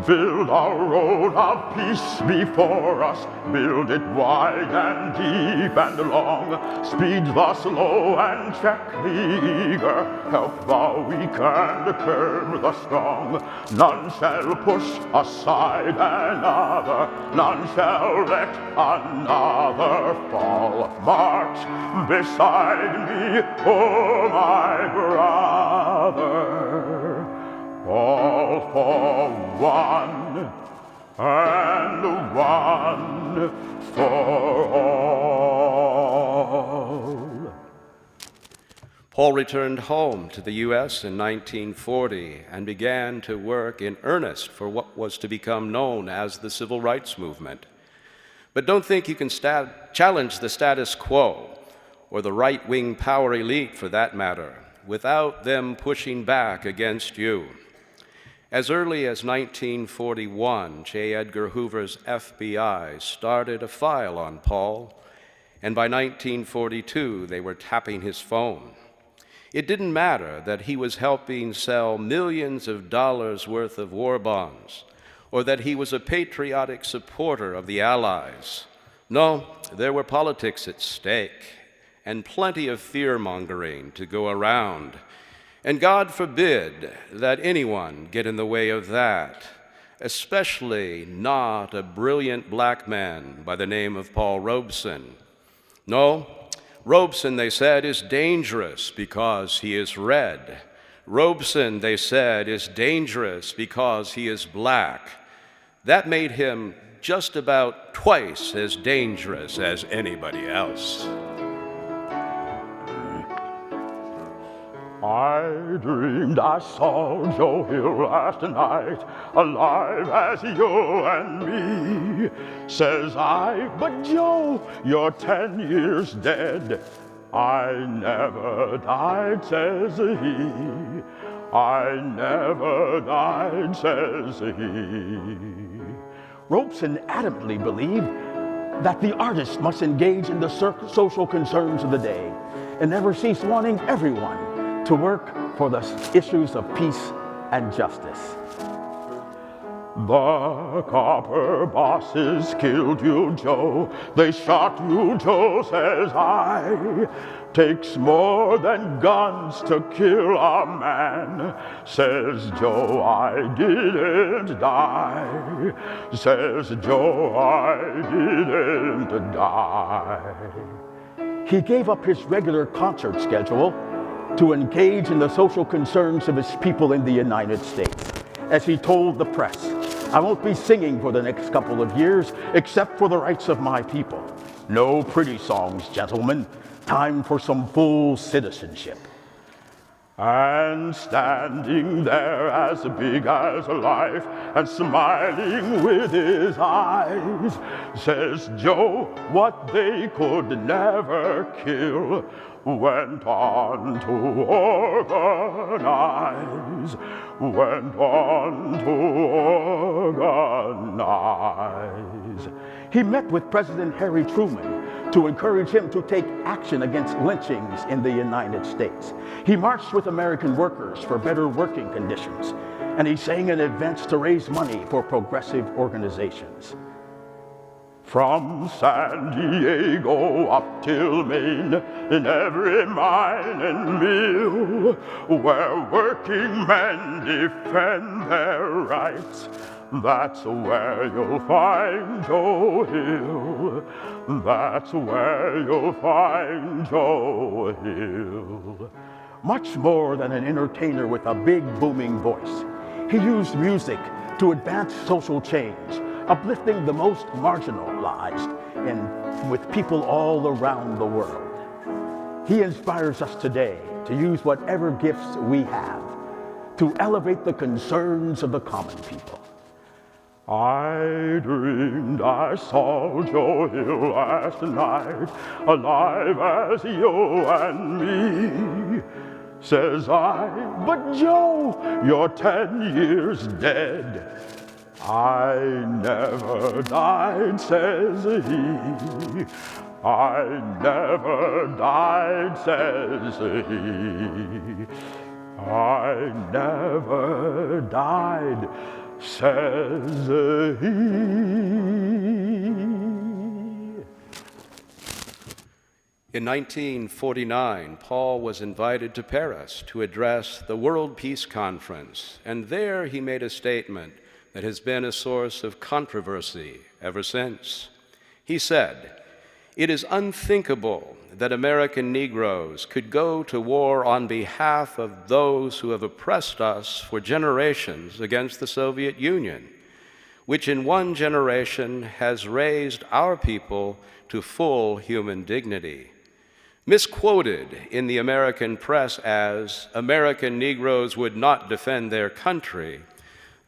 Build a road of peace before us, build it wide and deep and long. Speed the slow and check the eager, help the weak and curb the strong. None shall push aside another, none shall let another fall. March beside me, oh my brother. All for one, and one for all. Paul returned home to the U.S. in 1940 and began to work in earnest for what was to become known as the Civil Rights Movement. But don't think you can challenge the status quo, or the right-wing power elite for that matter, without them pushing back against you. As early as 1941, J. Edgar Hoover's FBI started a file on Paul, and by 1942, they were tapping his phone. It didn't matter that he was helping sell millions of dollars worth of war bonds, or that he was a patriotic supporter of the Allies. No, there were politics at stake, and plenty of fear-mongering to go around. And God forbid that anyone get in the way of that, especially not a brilliant black man by the name of Paul Robeson. No, Robeson, they said, is dangerous because he is red. Robeson, they said, is dangerous because he is black. That made him just about twice as dangerous as anybody else. I dreamed I saw Joe Hill last night, alive as you and me. Says I, but Joe, you're 10 years dead. I never died, says he. I never died, says he. Robeson adamantly believed that the artist must engage in the social concerns of the day and never cease wanting everyone to work for the issues of peace and justice. The copper bosses killed you, Joe. They shot you, Joe, says I. takes more than guns to kill a man. Says Joe, I didn't die. Says Joe, I didn't die. He gave up his regular concert schedule to engage in the social concerns of his people in the United States. As he told the press, I won't be singing for the next couple of years except for the rights of my people. No pretty songs, gentlemen. Time for some full citizenship. And standing there as big as life and smiling with his eyes, says Joe, what they could never kill went on to organize, went on to organize. He met with President Harry Truman to encourage him to take action against lynchings in the United States. He marched with American workers for better working conditions, and he sang in events to raise money for progressive organizations. From San Diego up till Maine, in every mine and mill, where working men defend their rights, that's where you'll find Joe Hill. That's where you'll find Joe Hill. Much more than an entertainer with a big booming voice, he used music to advance social change, uplifting the most marginalized and with people all around the world. He inspires us today to use whatever gifts we have to elevate the concerns of the common people. I dreamed I saw Joe Hill last night, alive as you and me. Says I, but Joe, you're 10 years dead. I never died, says he. I never died, says he. I never died, says he. In 1949, Paul was invited to Paris to address the World Peace Conference, and there he made a statement that has been a source of controversy ever since. He said, "It is unthinkable that American Negroes could go to war on behalf of those who have oppressed us for generations against the Soviet Union, which in one generation has raised our people to full human dignity." Misquoted in the American press as American Negroes would not defend their country,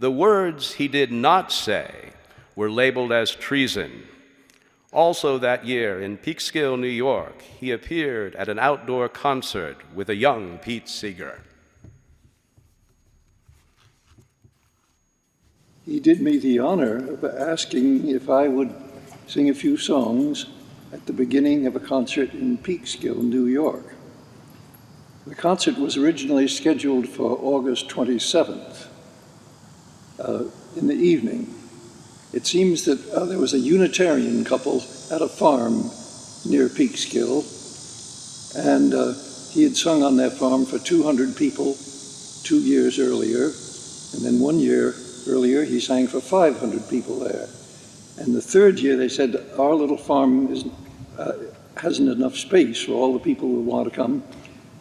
the words he did not say were labeled as treason. Also that year in Peekskill, New York, he appeared at an outdoor concert with a young Pete Seeger. He did me the honor of asking if I would sing a few songs at the beginning of a concert in Peekskill, New York. The concert was originally scheduled for August 27th in the evening. It seems that there was a Unitarian couple at a farm near Peekskill, and he had sung on that farm for 200 people 2 years earlier, and then 1 year earlier he sang for 500 people there. And the third year they said, our little farm hasn't enough space for all the people who want to come.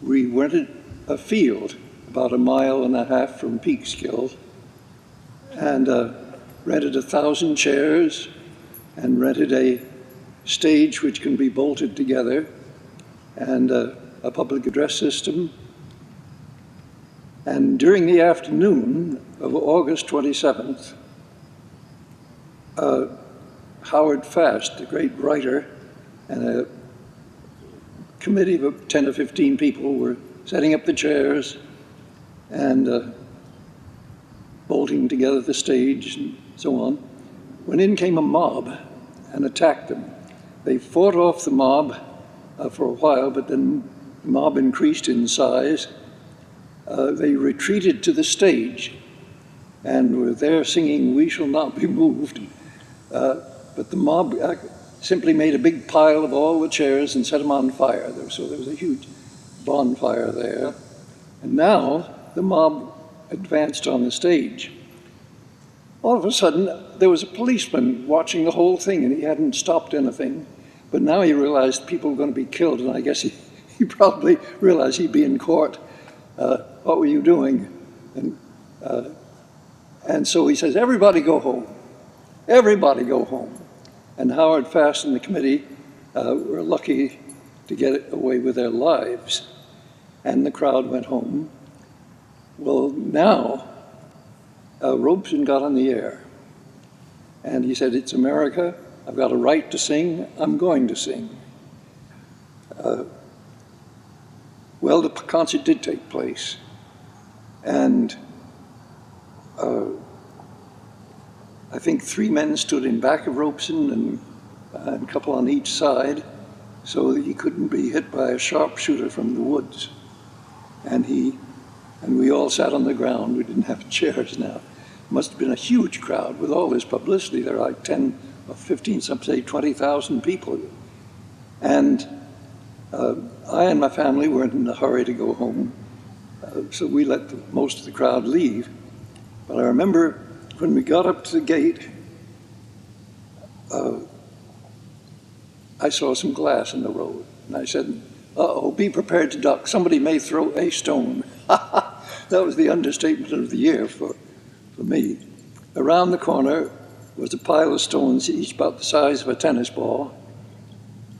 We rented a field about 1.5 miles from Peekskill, and rented 1,000 chairs and rented a stage which can be bolted together and a public address system. And during the afternoon of August 27th, Howard Fast, the great writer, and a committee of 10 or 15 people were setting up the chairs and bolting together the stage and so on, when in came a mob and attacked them. They fought off the mob for a while, but then the mob increased in size. They retreated to the stage and were there singing, "We Shall Not Be Moved." But the mob simply made a big pile of all the chairs and set them on fire. So there was a huge bonfire there. And now the mob advanced on the stage. All of a sudden, there was a policeman watching the whole thing, and he hadn't stopped anything. But now he realized people were going to be killed, and I guess he probably realized he'd be in court. What were you doing? And so he says, everybody go home. Everybody go home. And Howard Fast and the committee were lucky to get away with their lives. And the crowd went home. Well, now, Robeson got on the air. And he said, it's America. I've got a right to sing. I'm going to sing. Well, the concert did take place. And I think 3 men stood in back of Robeson and a couple on each side so that he couldn't be hit by a sharpshooter from the woods. And we all sat on the ground. We didn't have chairs now. Must have been a huge crowd with all this publicity. There are like 10 or 15, some say 20,000 people. And I and my family weren't in a hurry to go home, so we let most of the crowd leave. But I remember when we got up to the gate, I saw some glass in the road, and I said, uh-oh, be prepared to duck. Somebody may throw a stone. That was the understatement of the year for me. Around the corner was a pile of stones, each about the size of a tennis ball,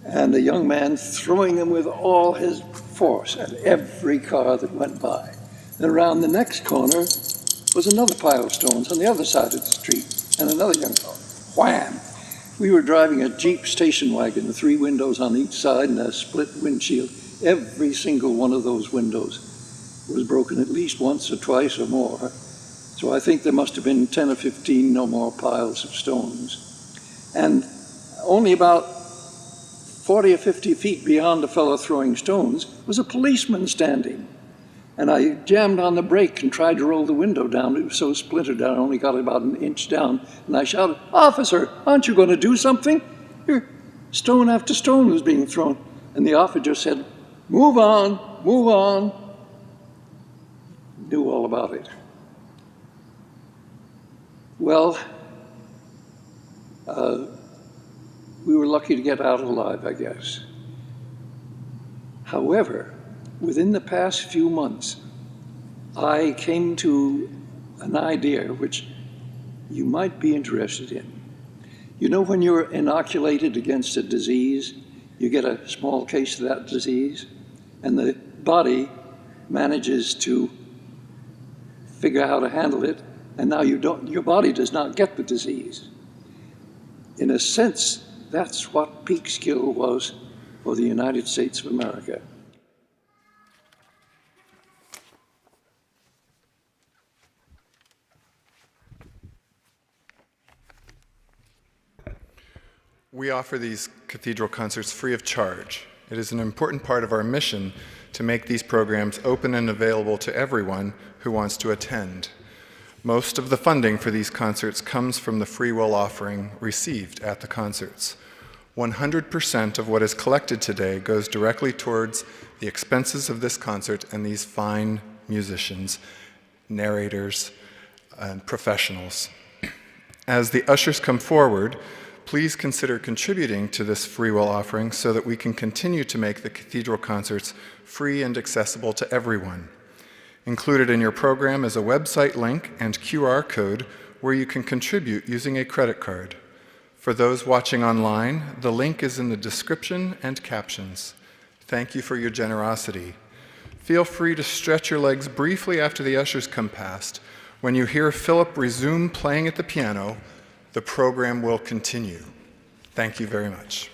and a young man throwing them with all his force at every car that went by. And around the next corner was another pile of stones on the other side of the street, and another young fellow. Wham! We were driving a Jeep station wagon, 3 windows on each side and a split windshield. Every single one of those windows was broken at least once or twice or more. So I think there must have been 10 or 15 no more piles of stones. And only about 40 or 50 feet beyond the fellow throwing stones was a policeman standing. And I jammed on the brake and tried to roll the window down. It was so splintered I only got about an inch down. And I shouted, "Officer, aren't you going to do something?" Here, stone after stone was being thrown. And the officer said, "Move on, move on." Knew all about it. Well, we were lucky to get out alive, I guess. However, within the past few months, I came to an idea which you might be interested in. You know, when you're inoculated against a disease, you get a small case of that disease, and the body manages to figure out how to handle it, and now your body does not get the disease. In a sense, that's what Peekskill was for the United States of America. We offer these cathedral concerts free of charge. It is an important part of our mission to make these programs open and available to everyone who wants to attend. Most of the funding for these concerts comes from the free will offering received at the concerts. 100% of what is collected today goes directly towards the expenses of this concert and these fine musicians, narrators, and professionals. As the ushers come forward, please consider contributing to this free will offering so that we can continue to make the cathedral concerts free and accessible to everyone. Included in your program is a website link and QR code where you can contribute using a credit card. For those watching online, the link is in the description and captions. Thank you for your generosity. Feel free to stretch your legs briefly after the ushers come past. When you hear Philip resume playing at the piano, the program will continue. Thank you very much.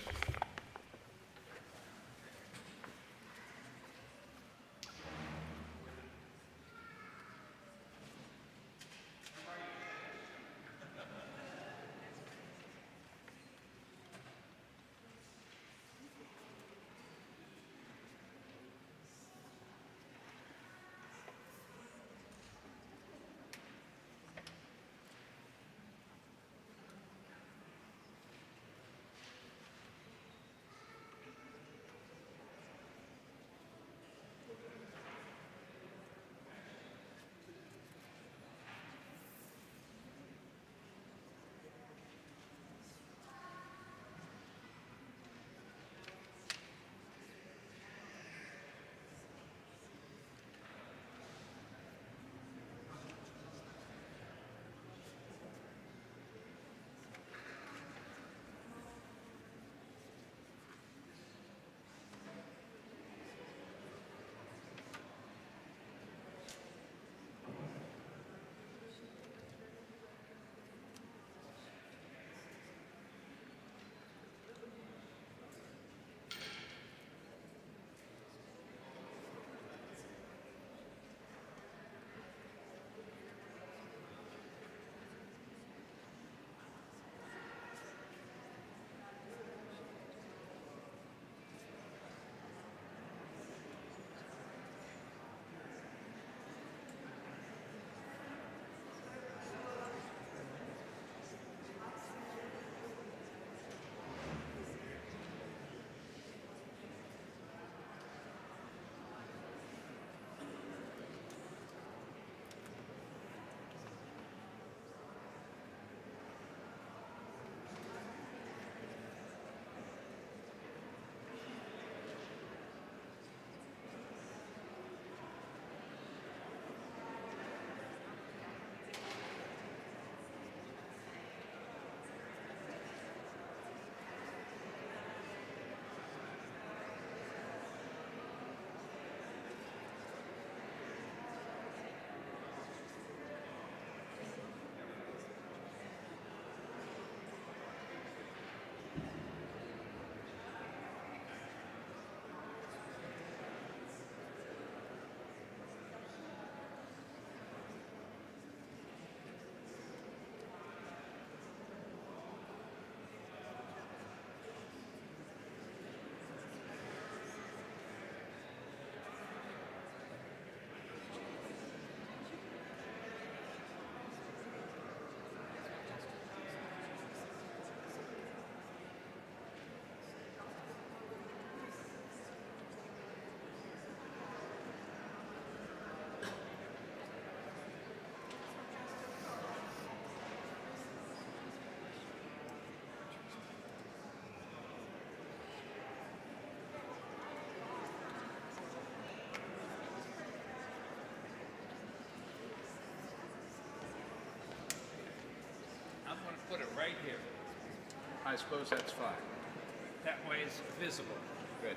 I suppose that's fine. That way it's visible. Good.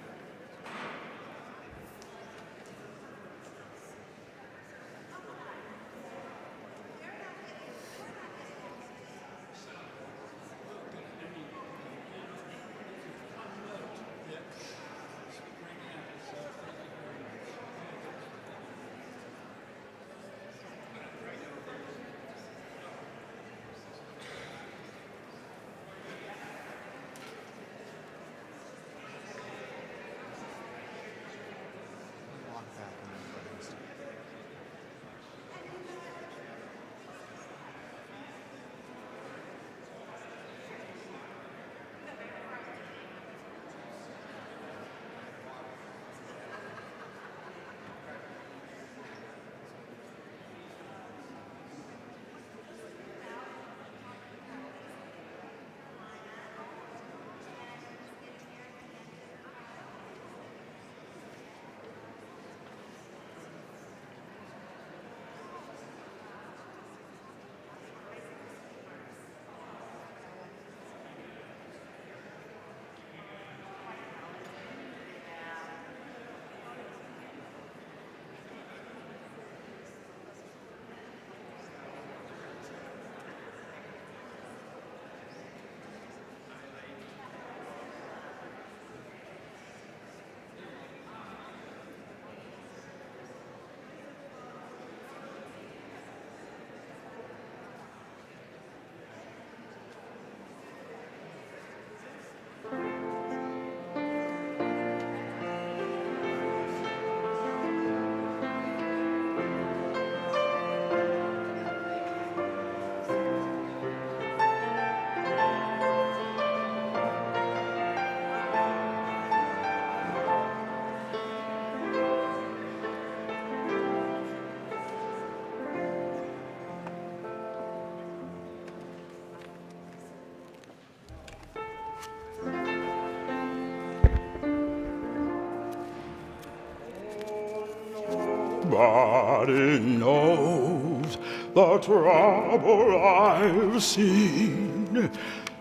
Nobody knows the trouble I've seen.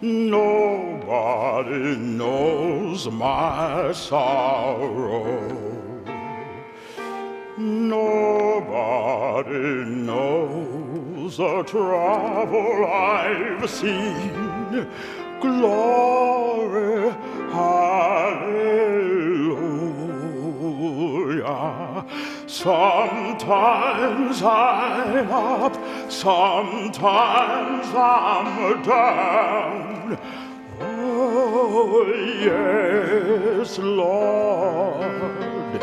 Nobody knows my sorrow. Nobody knows the trouble I've seen. Glory, hallelujah. Sometimes I'm up, sometimes I'm down. Oh, yes, Lord.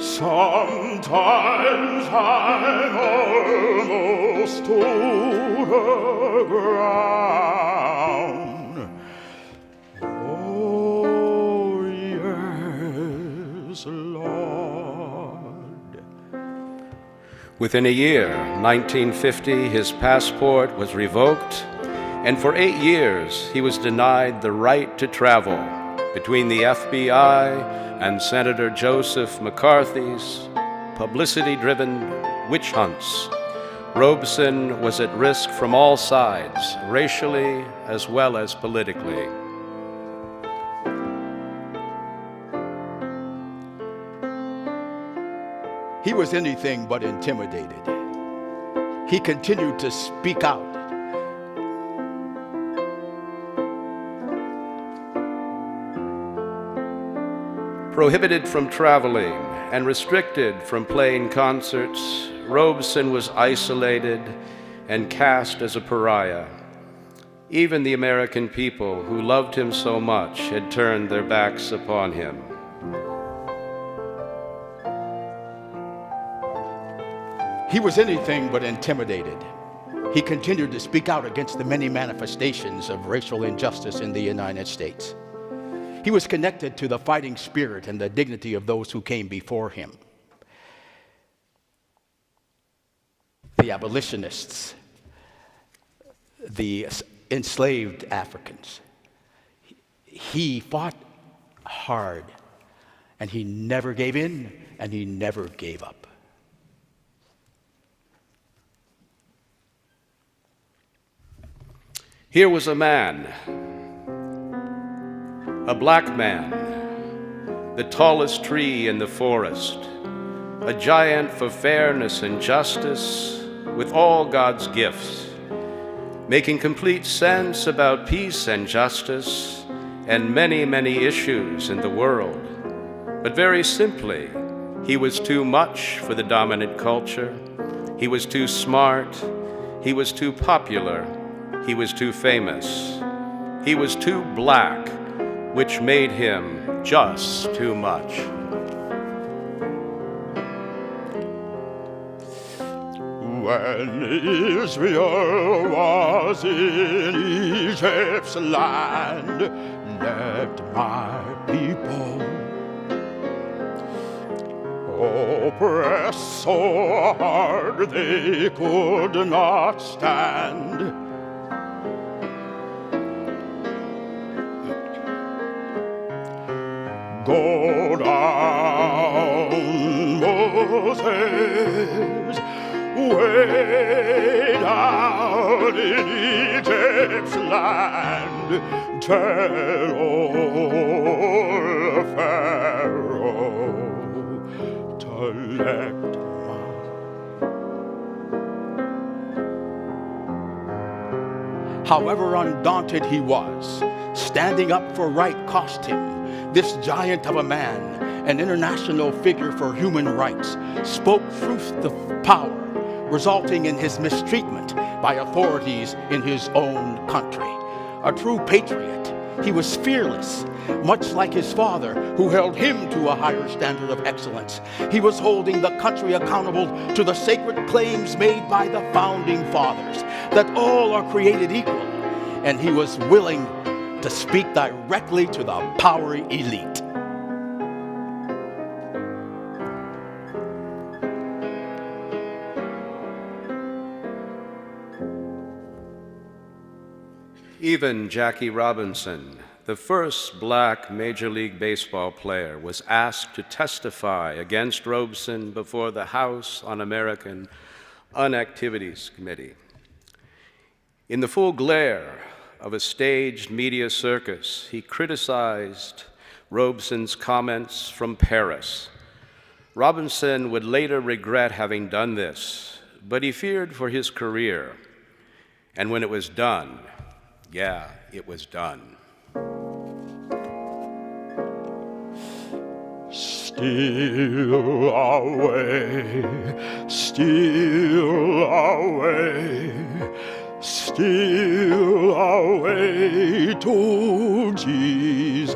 Sometimes I'm almost to the ground. Oh, yes, Lord. Within a year, 1950, his passport was revoked, and for 8 years he was denied the right to travel between the FBI and Senator Joseph McCarthy's publicity-driven witch hunts. Robeson was at risk from all sides, racially as well as politically. He was anything but intimidated. He continued to speak out. Prohibited from traveling and restricted from playing concerts, Robeson was isolated and cast as a pariah. Even the American people who loved him so much had turned their backs upon him. He was anything but intimidated. He continued to speak out against the many manifestations of racial injustice in the United States. He was connected to the fighting spirit and the dignity of those who came before him. The abolitionists, the enslaved Africans. He fought hard, and he never gave in, and he never gave up. Here was a man a black man, the tallest tree in the forest, a giant for fairness and justice with all God's gifts, making complete sense about peace and justice and many, many issues in the world. But very simply, he was too much for the dominant culture. He was too smart. He was too popular. He was too famous. He was too black, which made him just too much. When Israel was in Egypt's land, let my people oppressed so hard they could not stand. Go down, Moses, way down in Egypt's land, tell old Pharaoh to let However undaunted he was, standing up for right cost him. This giant of a man, an international figure for human rights, spoke truth to power, resulting in his mistreatment by authorities in his own country. A true patriot, he was fearless, much like his father, who held him to a higher standard of excellence. He was holding the country accountable to the sacred claims made by the founding fathers, that all are created equal, and he was willing to speak directly to the power elite. Even Jackie Robinson, the first black Major League Baseball player, was asked to testify against Robeson before the House Un-American Un-Activities Committee. In the full glare of a staged media circus, he criticized Robeson's comments from Paris. Robinson would later regret having done this, but he feared for his career. And when it was done, yeah, it was done. Steal away, steal away, steal away to Jesus.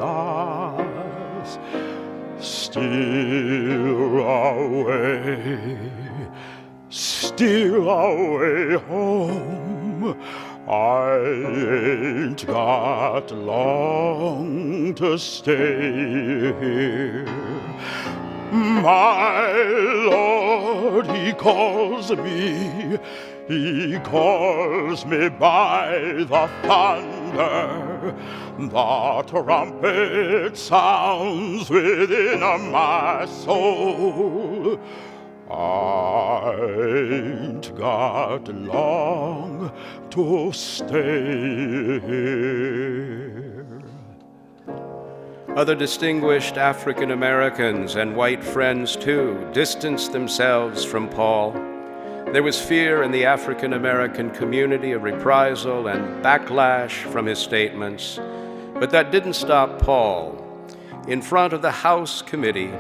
Steal away home. I ain't got long to stay here. My Lord, He calls me by the thunder. The trumpet sounds within my soul. I ain't got long to stay here. Other distinguished African Americans and white friends, too, distanced themselves from Paul. There was fear in the African American community of reprisal and backlash from his statements, but that didn't stop Paul. In front of the House Committee,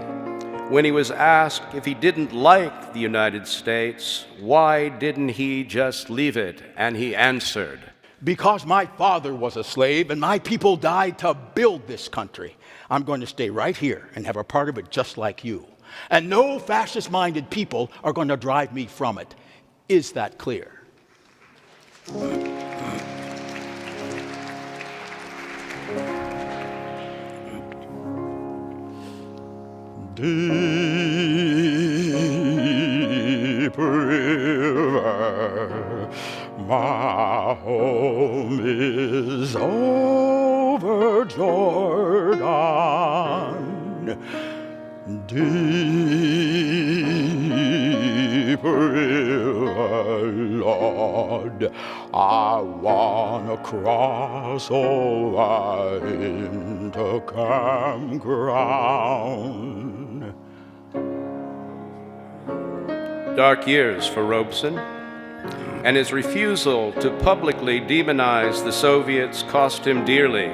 when he was asked if he didn't like the United States, why didn't he just leave it? And he answered, because my father was a slave and my people died to build this country, I'm going to stay right here and have a part of it just like you. And no fascist-minded people are going to drive me from it. Is that clear? Deep river, my home is over Jordan. Deep river, Lord, I wanna cross over into campground. Dark years for Robeson, and his refusal to publicly demonize the Soviets cost him dearly.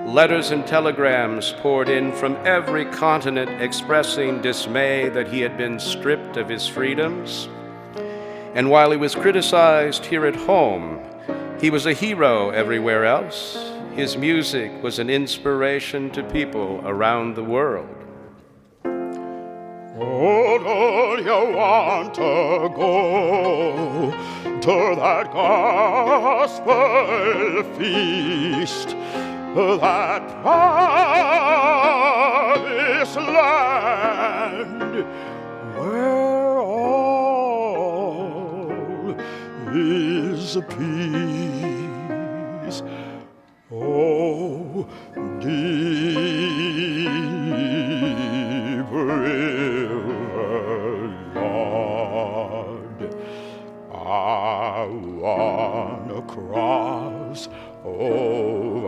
Letters and telegrams poured in from every continent expressing dismay that he had been stripped of his freedoms. And while he was criticized here at home, he was a hero everywhere else. His music was an inspiration to people around the world. Oh, don't you want to go to that gospel feast, that promised land, where all is peace? Oh, deep river, Lord, I wanna cross over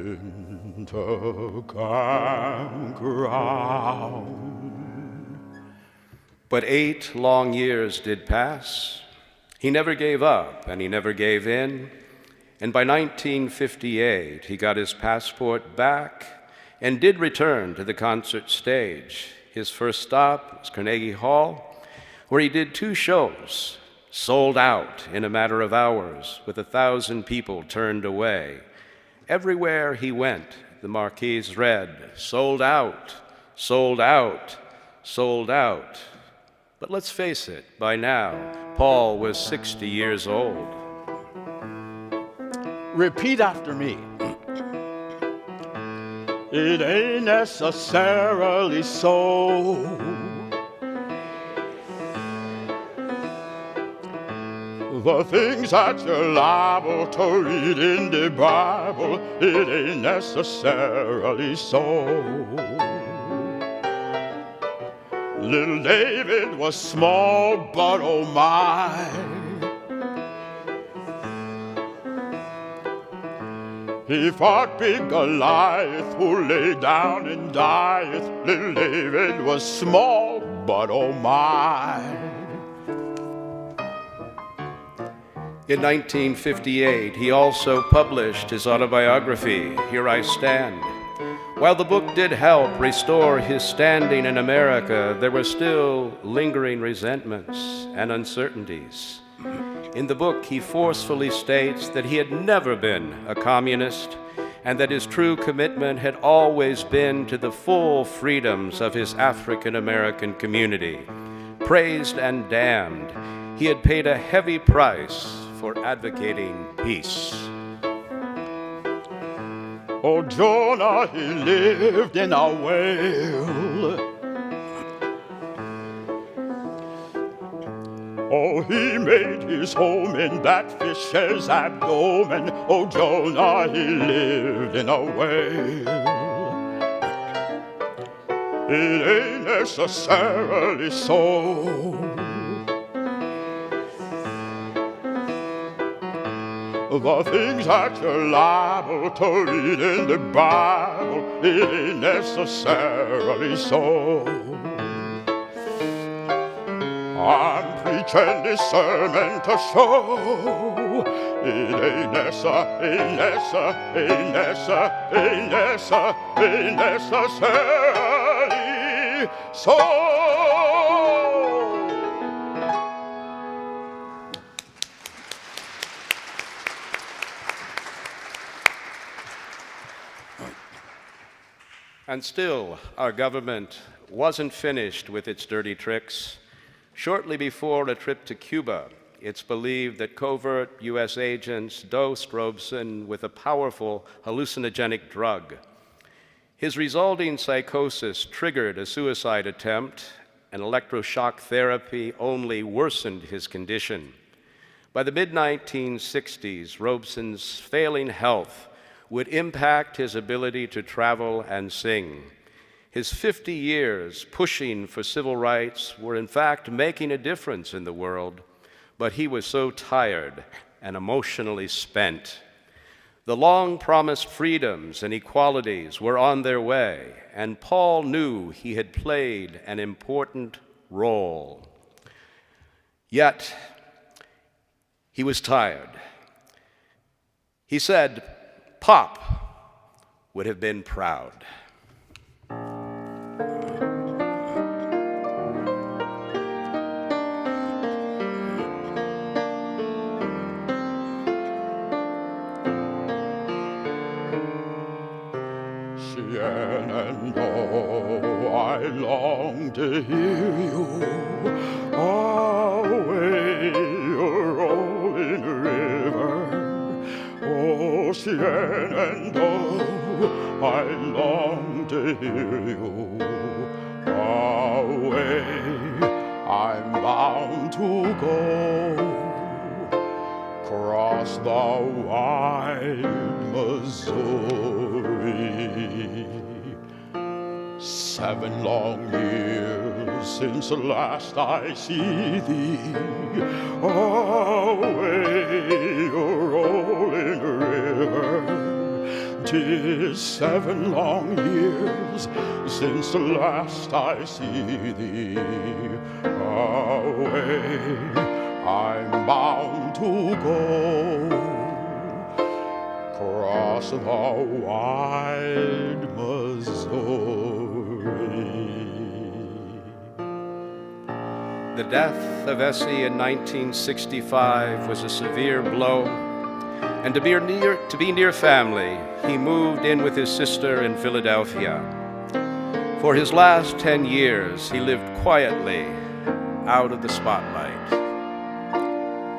into campground. But 8 long years did pass. He never gave up and he never gave in. And by 1958, he got his passport back and did return to the concert stage. His first stop was Carnegie Hall, where he did 2 shows, sold out in a matter of hours, with 1,000 people turned away. Everywhere he went, the marquees read, "Sold out, sold out, sold out." But let's face it, by now, Paul was 60 years old. Repeat after me. It ain't necessarily so. The things that you're liable to read in the Bible, it ain't necessarily so. Little David was small, but oh my, he fought big Goliath, who lay down and dieth. Little David was small, but oh my. In 1958, he also published his autobiography, Here I Stand. While the book did help restore his standing in America, there were still lingering resentments and uncertainties. In the book, he forcefully states that he had never been a communist and that his true commitment had always been to the full freedoms of his African American community. Praised and damned, he had paid a heavy price for advocating peace. Oh, Jonah, he lived in a whale. Oh, he made his home in that fish's abdomen. Oh, Jonah, he lived in a whale. It ain't necessarily so. The things that you're liable to read in the Bible, it ain't necessarily so. I'm preaching this sermon to show it ain't necessarily so. And still, our government wasn't finished with its dirty tricks. Shortly before a trip to Cuba, it's believed that covert U.S. agents dosed Robeson with a powerful hallucinogenic drug. His resulting psychosis triggered a suicide attempt, and electroshock therapy only worsened his condition. By the mid-1960s, Robeson's failing health would impact his ability to travel and sing. His 50 years pushing for civil rights were in fact making a difference in the world, but he was so tired and emotionally spent. The long-promised freedoms and equalities were on their way, and Paul knew he had played an important role. Yet, he was tired. He said, "Pop would have been proud." Shenandoah, I long to hear you away your rolling river. Oh, Shenandoah, I long to hear you away. I'm bound to go across the wide Missouri. 7 long years since last I see thee away your rolling river. 'Tis 7 long years since last I see thee away. I'm bound to go across the wide Missouri. The death of Essie in 1965 was a severe blow, and to be near family, he moved in with his sister in Philadelphia. For his last 10 years, he lived quietly out of the spotlight.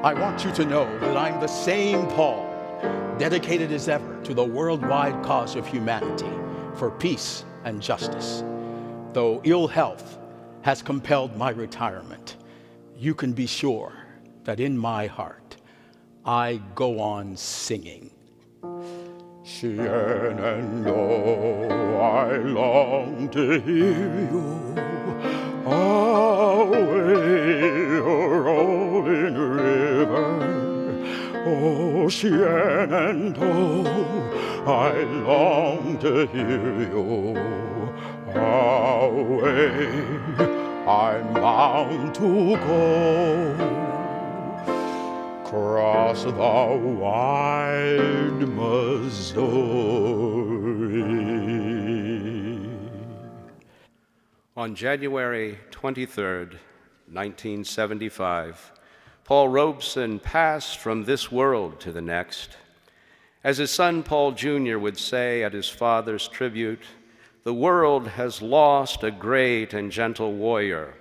I want you to know that I'm the same Paul, dedicated as ever to the worldwide cause of humanity for peace and justice. Though ill health has compelled my retirement, you can be sure that in my heart, I go on singing. Shenandoah, I long to hear you away your rolling river. Oh, Shenandoah, I long to hear you away. I'm bound to go across the wide Missouri. On January 23rd, 1975, Paul Robeson passed from this world to the next. As his son Paul Jr. would say at his father's tribute, the world has lost a great and gentle warrior.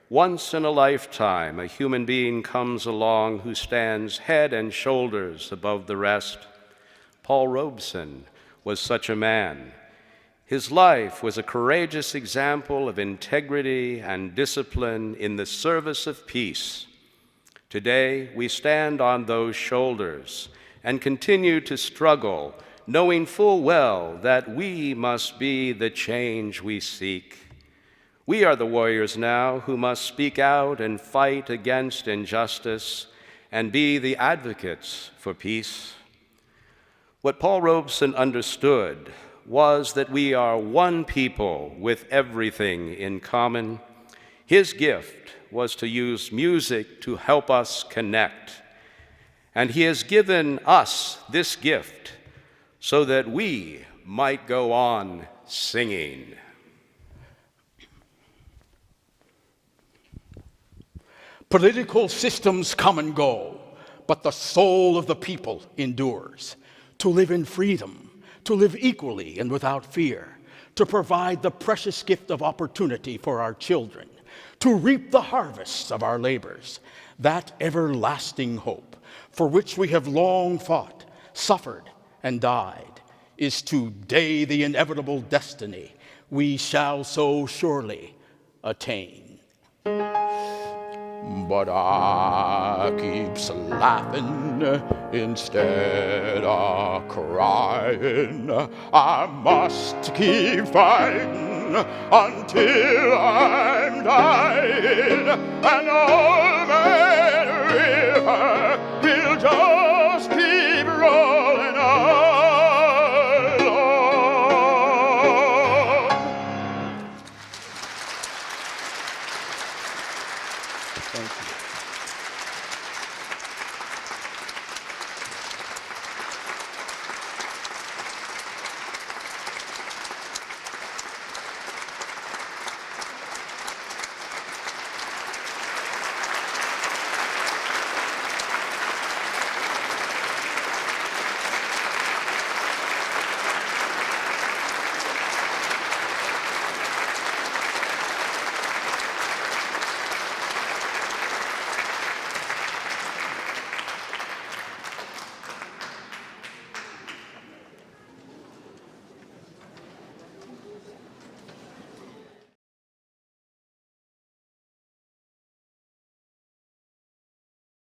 Once in a lifetime, a human being comes along who stands head and shoulders above the rest. Paul Robeson was such a man. His life was a courageous example of integrity and discipline in the service of peace. Today, we stand on those shoulders and continue to struggle, knowing full well that we must be the change we seek. We are the warriors now who must speak out and fight against injustice and be the advocates for peace. What Paul Robeson understood was that we are one people with everything in common. His gift was to use music to help us connect. And he has given us this gift so that we might go on singing. Political systems come and go, but the soul of the people endures. To live in freedom, to live equally and without fear, to provide the precious gift of opportunity for our children, to reap the harvests of our labors, that everlasting hope for which we have long fought, suffered, and died, is today the inevitable destiny we shall so surely attain. But I keeps laughing instead of crying. I must keep fighting until I'm dying. And all men her